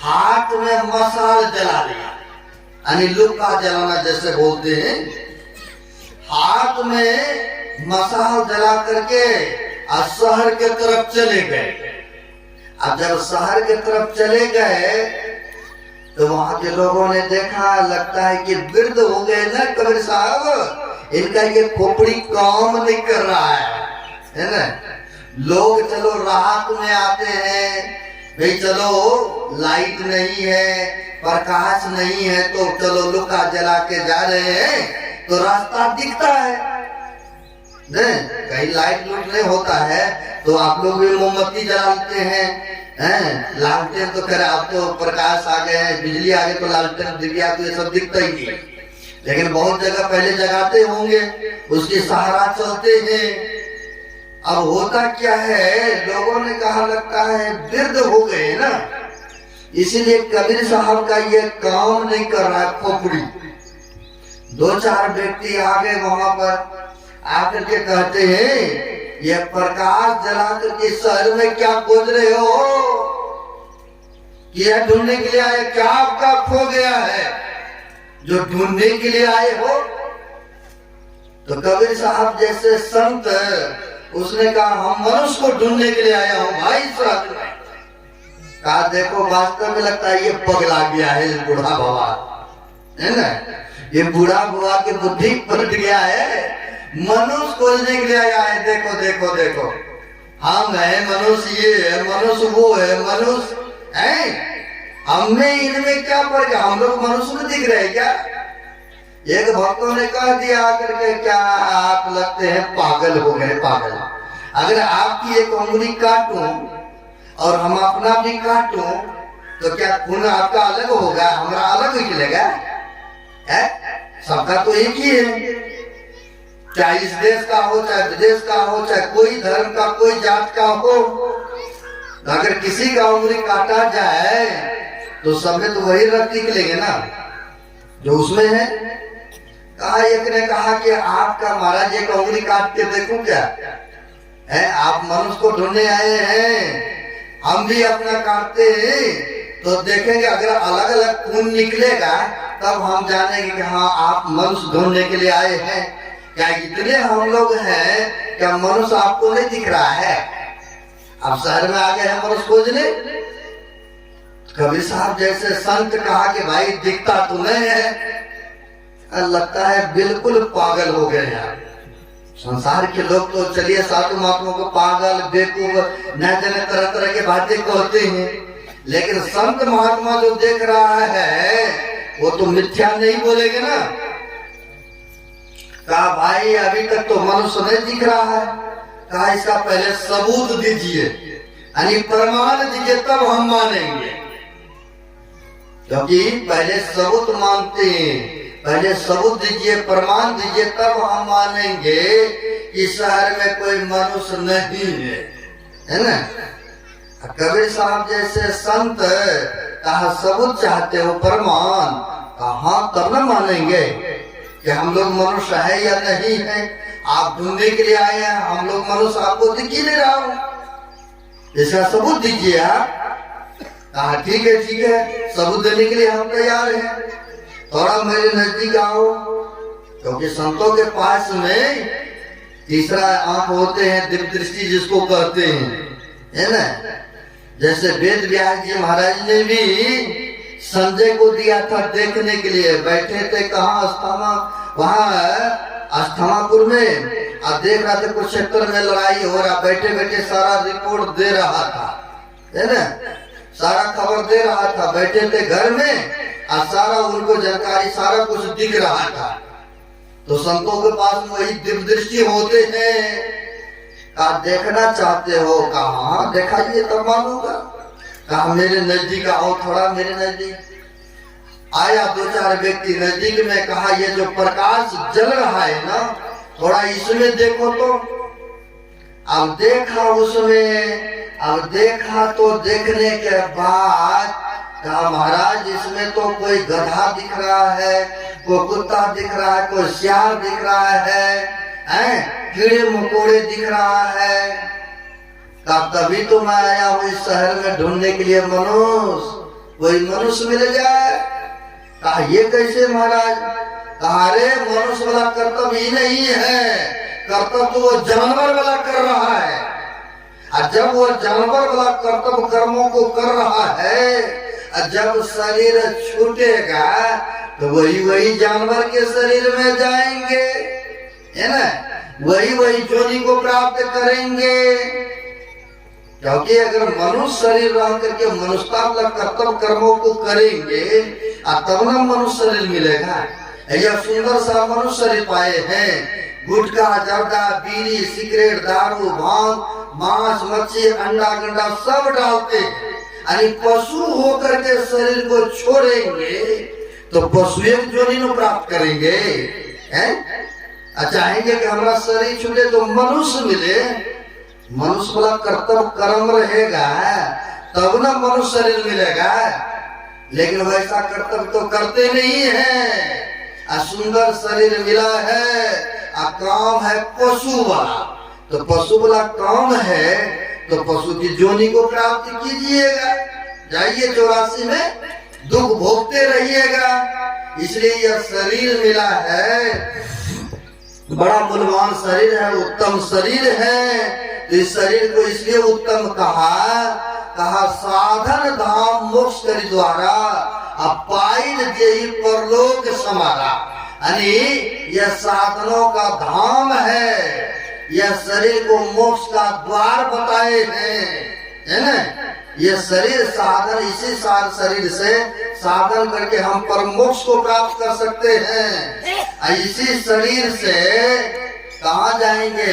हाथ में मसाल जला लिया, यानी लुक्का जलाना जैसे बोलते हैं। हाथ में मसाल जला करके और शहर के तरफ चले गए। अब जब शहर के तरफ चले गए तो वहां के लोगों ने देखा, लगता है कि वृद्ध हो गए ना कबीर साहब, इनका ये खोपड़ी काम नहीं कर रहा है ना। लोग चलो रात में आते हैं, भाई चलो लाइट नहीं है, प्रकाश नहीं है, तो चलो लुका जला के जा रहे हैं तो रास्ता दिखता है। कहीं लाइट लूट नहीं होता है तो आप लोग भी मोमबत्ती जलाते हैं, लालटेन तो खैर अब तो प्रकाश आ गए हैं, बिजली आ गई तो लालटेन दिख गया तो ये सब दिखता ही नहीं। लेकिन बहुत जगह पहले जगाते होंगे, उसके सहारा चलते हैं। अब होता क्या है, लोगों ने कहा लगता है वृद्ध हो गए ना, इसीलिए कबीर साहब का ये काम नहीं कर रहा है खोपड़ी। 2-4 व्यक्ति आ गए वहां पर, आकर के कहते हैं ये प्रकाश जला करके शहर में क्या खोज रहे हो, यह ढूंढने के लिए आए, क्या आपका खो गया है जो ढूंढने के लिए आए हो? तो कबीर साहब जैसे संत उसने कहा हम मनुष्य को ढूंढने के लिए आया हूँ भाई साहब। कहा देखो वास्तव में लगता है ये पगला गया है, ये बूढ़ा बाबा है ना, ये बूढ़ा बाबा की बुद्धि पलट गया है, मनुष्य खोजने के लिए आया है। देखो देखो देखो हम है मनुष्य, ये है मनुष्य, वो है मनुष्य है, हमें इनमें क्या फर्क है, हम लोग मनुष्य में दिख रहे क्या? एक भक्तों ने कह दिया आकर के क्या आप लगते हैं पागल हो गए, पागल। अगर आपकी एक उंगली काटूं और हम अपना भी काटूं तो क्या खून आपका अलग होगा, हमारा अलग निकलेगा? सबका तो एक ही है, चाहे इस देश का हो चाहे विदेश का हो, चाहे कोई धर्म का कोई जात का हो। अगर किसी का उंगली काटा जाए तो सब में तो वही रक्त निकलेंगे ना जो उसमें है। कहा एक ने कहा कि आपका महाराज एक उंगली काट के देखूं क्या है, आप मनुष्य को ढूंढने आए हैं, हम भी अपना काटते हैं तो देखेंगे, अगर अलग अलग खून निकलेगा तब हम जानेंगे कि हाँ आप मनुष्य ढूंढने के लिए आए हैं। क्या इतने हम लोग हैं, क्या मनुष्य आपको नहीं दिख रहा है? अब शहर में आ गए हैं मनुष्य खोजने। कबीर साहब जैसे संत कहा कि भाई दिखता तो नहीं है, लगता है बिल्कुल पागल हो गए यार। संसार के लोग तो चलिए साधु महात्मा को पागल बेवकूफ न जाने तरह तरह के बातें कहते हैं, लेकिन संत महात्मा जो देख रहा है वो तो मिथ्या नहीं बोलेंगे ना। कहा भाई अभी तक तो मनुष्य नहीं दिख रहा है, कहा इसका पहले सबूत दीजिए, यानी प्रमाण दीजिए तब हम मानेंगे, क्योंकि पहले सबूत मानते हैं, पहले सबूत दीजिए प्रमाण दीजिए तब हम मानेंगे कि शहर में कोई मनुष्य नहीं है ना। कबीर साहब जैसे संत कहा सबूत चाहते हो प्रमाण, कहा तब न मानेंगे कि हम लोग मनुष्य है या नहीं है। आप ढूंढने के लिए आए हैं, हम लोग मनुष्य आपको दिख ही नहीं रहा हूं, इसका सबूत दीजिए आप। कहा ठीक है सबूत देने के लिए हम तैयार हैं, थोड़ा मेरे नजदीक आओ, क्योंकि संतों के पास में तीसरा आंख होते हैं, दिव्य दृष्टि जिसको कहते हैं, है ना। जैसे वेद व्यास जी महाराज ने भी संजय को दिया था देखने के लिए, बैठे थे कहाँ अस्थामा, वहाँ अस्थामापुर में, अब देख रहा था कुछ क्षेत्र में लड़ाई हो रहा, बैठे बैठे सारा रिपोर्ट दे रहा था, है ना, सारा खबर दे रहा था, बैठे थे घर में और सारा उनको जानकारी सारा कुछ दिख रहा था। तो संतों के पास वही दिव्य दृष्टि होते हैं। कहा देखना चाहते हो, कहा दिखाइए तब मानूंगा। कहा मेरे नजदीक आओ, थोड़ा मेरे नजदीक आया, दो चार व्यक्ति नजदीक में, कहा ये जो प्रकाश जल रहा है ना थोड़ा इसमें देखो तो। अब देखा उसमें, अब देखा तो देखने के बाद कहा महाराज इसमें तो कोई गधा दिख रहा है, कोई कुत्ता दिख रहा है, कोई सियार दिख रहा है, कीड़े मकोड़े दिख रहा है। तभी तो मैं आया हूँ इस शहर में ढूंढने के लिए मनुष्य, कोई मनुष्य मिल जाए। कहा ये कैसे महाराज? कहा अरे मनुष्य वाला कर्तव्य ही नहीं है, कर्तव्य तो वो जानवर वाला कर रहा है, और जब वो जानवर वाला कर्तव्य कर्मों को कर रहा है, जब शरीर छूटेगा तो वही जानवर के शरीर में जाएंगे, है ना, वही जोनी को प्राप्त करेंगे। क्योंकि अगर मनुष्य शरीर रह करके मनुष्यता कर्तव्य कर्मों को करेंगे तब ना मनुष्य शरीर मिलेगा। यह सुंदर सा मनुष्य शरीर पाए हैं, गुटखा जर्दा बीड़ी सिगरेट दारू भांग मांस मच्छी अंडा गंडा सब डालते हैं, यानी पशु होकर के शरीर को छोड़ेंगे तो पशु जोनी को प्राप्त करेंगे, हैं? चाहेंगे कि हमारा शरीर छूटे तो मनुष्य मिले, मनुष्य वाला कर्तव्य कर्म रहेगा तब ना मनुष्य शरीर मिलेगा। लेकिन वैसा कर्तव्य तो करते नहीं है। सुंदर शरीर मिला है, काम है पशु वाला, तो पशु वाला काम है तो पशु की जोनी को प्राप्त कीजिएगा, जाइए 84 में दुख भोगते रहिएगा। इसलिए यह शरीर मिला है बड़ा मूल्यवान शरीर है, उत्तम शरीर है। तो इस शरीर को इसलिए उत्तम कहा साधन धाम मोक्ष करी द्वारा अपाइन जेहि परलोक समारा। यानी यह साधनों का धाम है, यह शरीर को मोक्ष का द्वार बताए हैं, है ना। यह शरीर साधन, इसी शरीर से साधन करके हम परम मोक्ष को प्राप्त कर सकते हैं। इसी शरीर से कहाँ जाएंगे?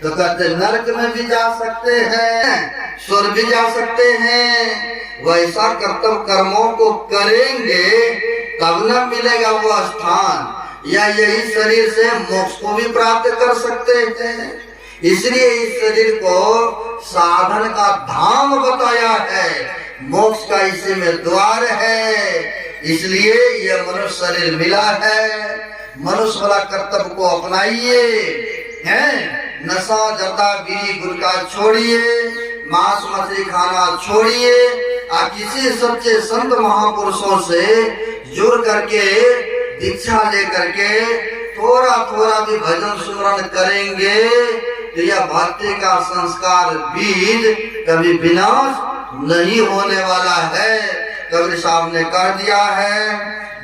तो कहते नरक में भी जा सकते हैं, स्वर्ग भी जा सकते हैं। वैसा कर्तव्य कर्मों को करेंगे तब न मिलेगा वो स्थान, या यही शरीर से मोक्ष को भी प्राप्त कर सकते हैं। इसलिए इस शरीर को साधन का धाम बताया है, मोक्ष का इसी में द्वार है। इसलिए यह मनुष्य शरीर मिला है। मनुष्य वाला कर्तव्य को अपनाइए, हैं? नशा जर्दा बीड़ी गुटखा छोड़िए, मांस मछली खाना छोड़िए, किसी सच्चे संत महापुरुषों से जुड़ करके दीक्षा लेकर के थोड़ा थोड़ा भी भजन सुमरन करेंगे तो यह भक्ति का संस्कार बीज कभी विनाश नहीं होने वाला है। कबीर साहब ने कह दिया है,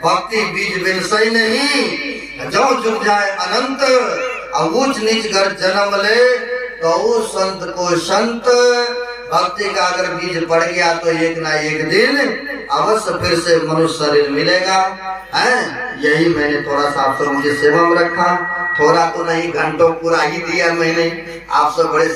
भक्ति बीज विनसई नहीं, जो जुट जाए अनंत, ऊंच नीच कर जन्म ले तो उस संत को संत। भक्ति का अगर बीज पड़ गया तो एक ना एक दिन अवश्य फिर से मनुष्य शरीर मिलेगा, है। यही मैंने थोड़ा सा आप सब मुझे सेवा में रखा, थोड़ा तो नहीं, घंटों पूरा ही दिया मैंने। आप सब बड़े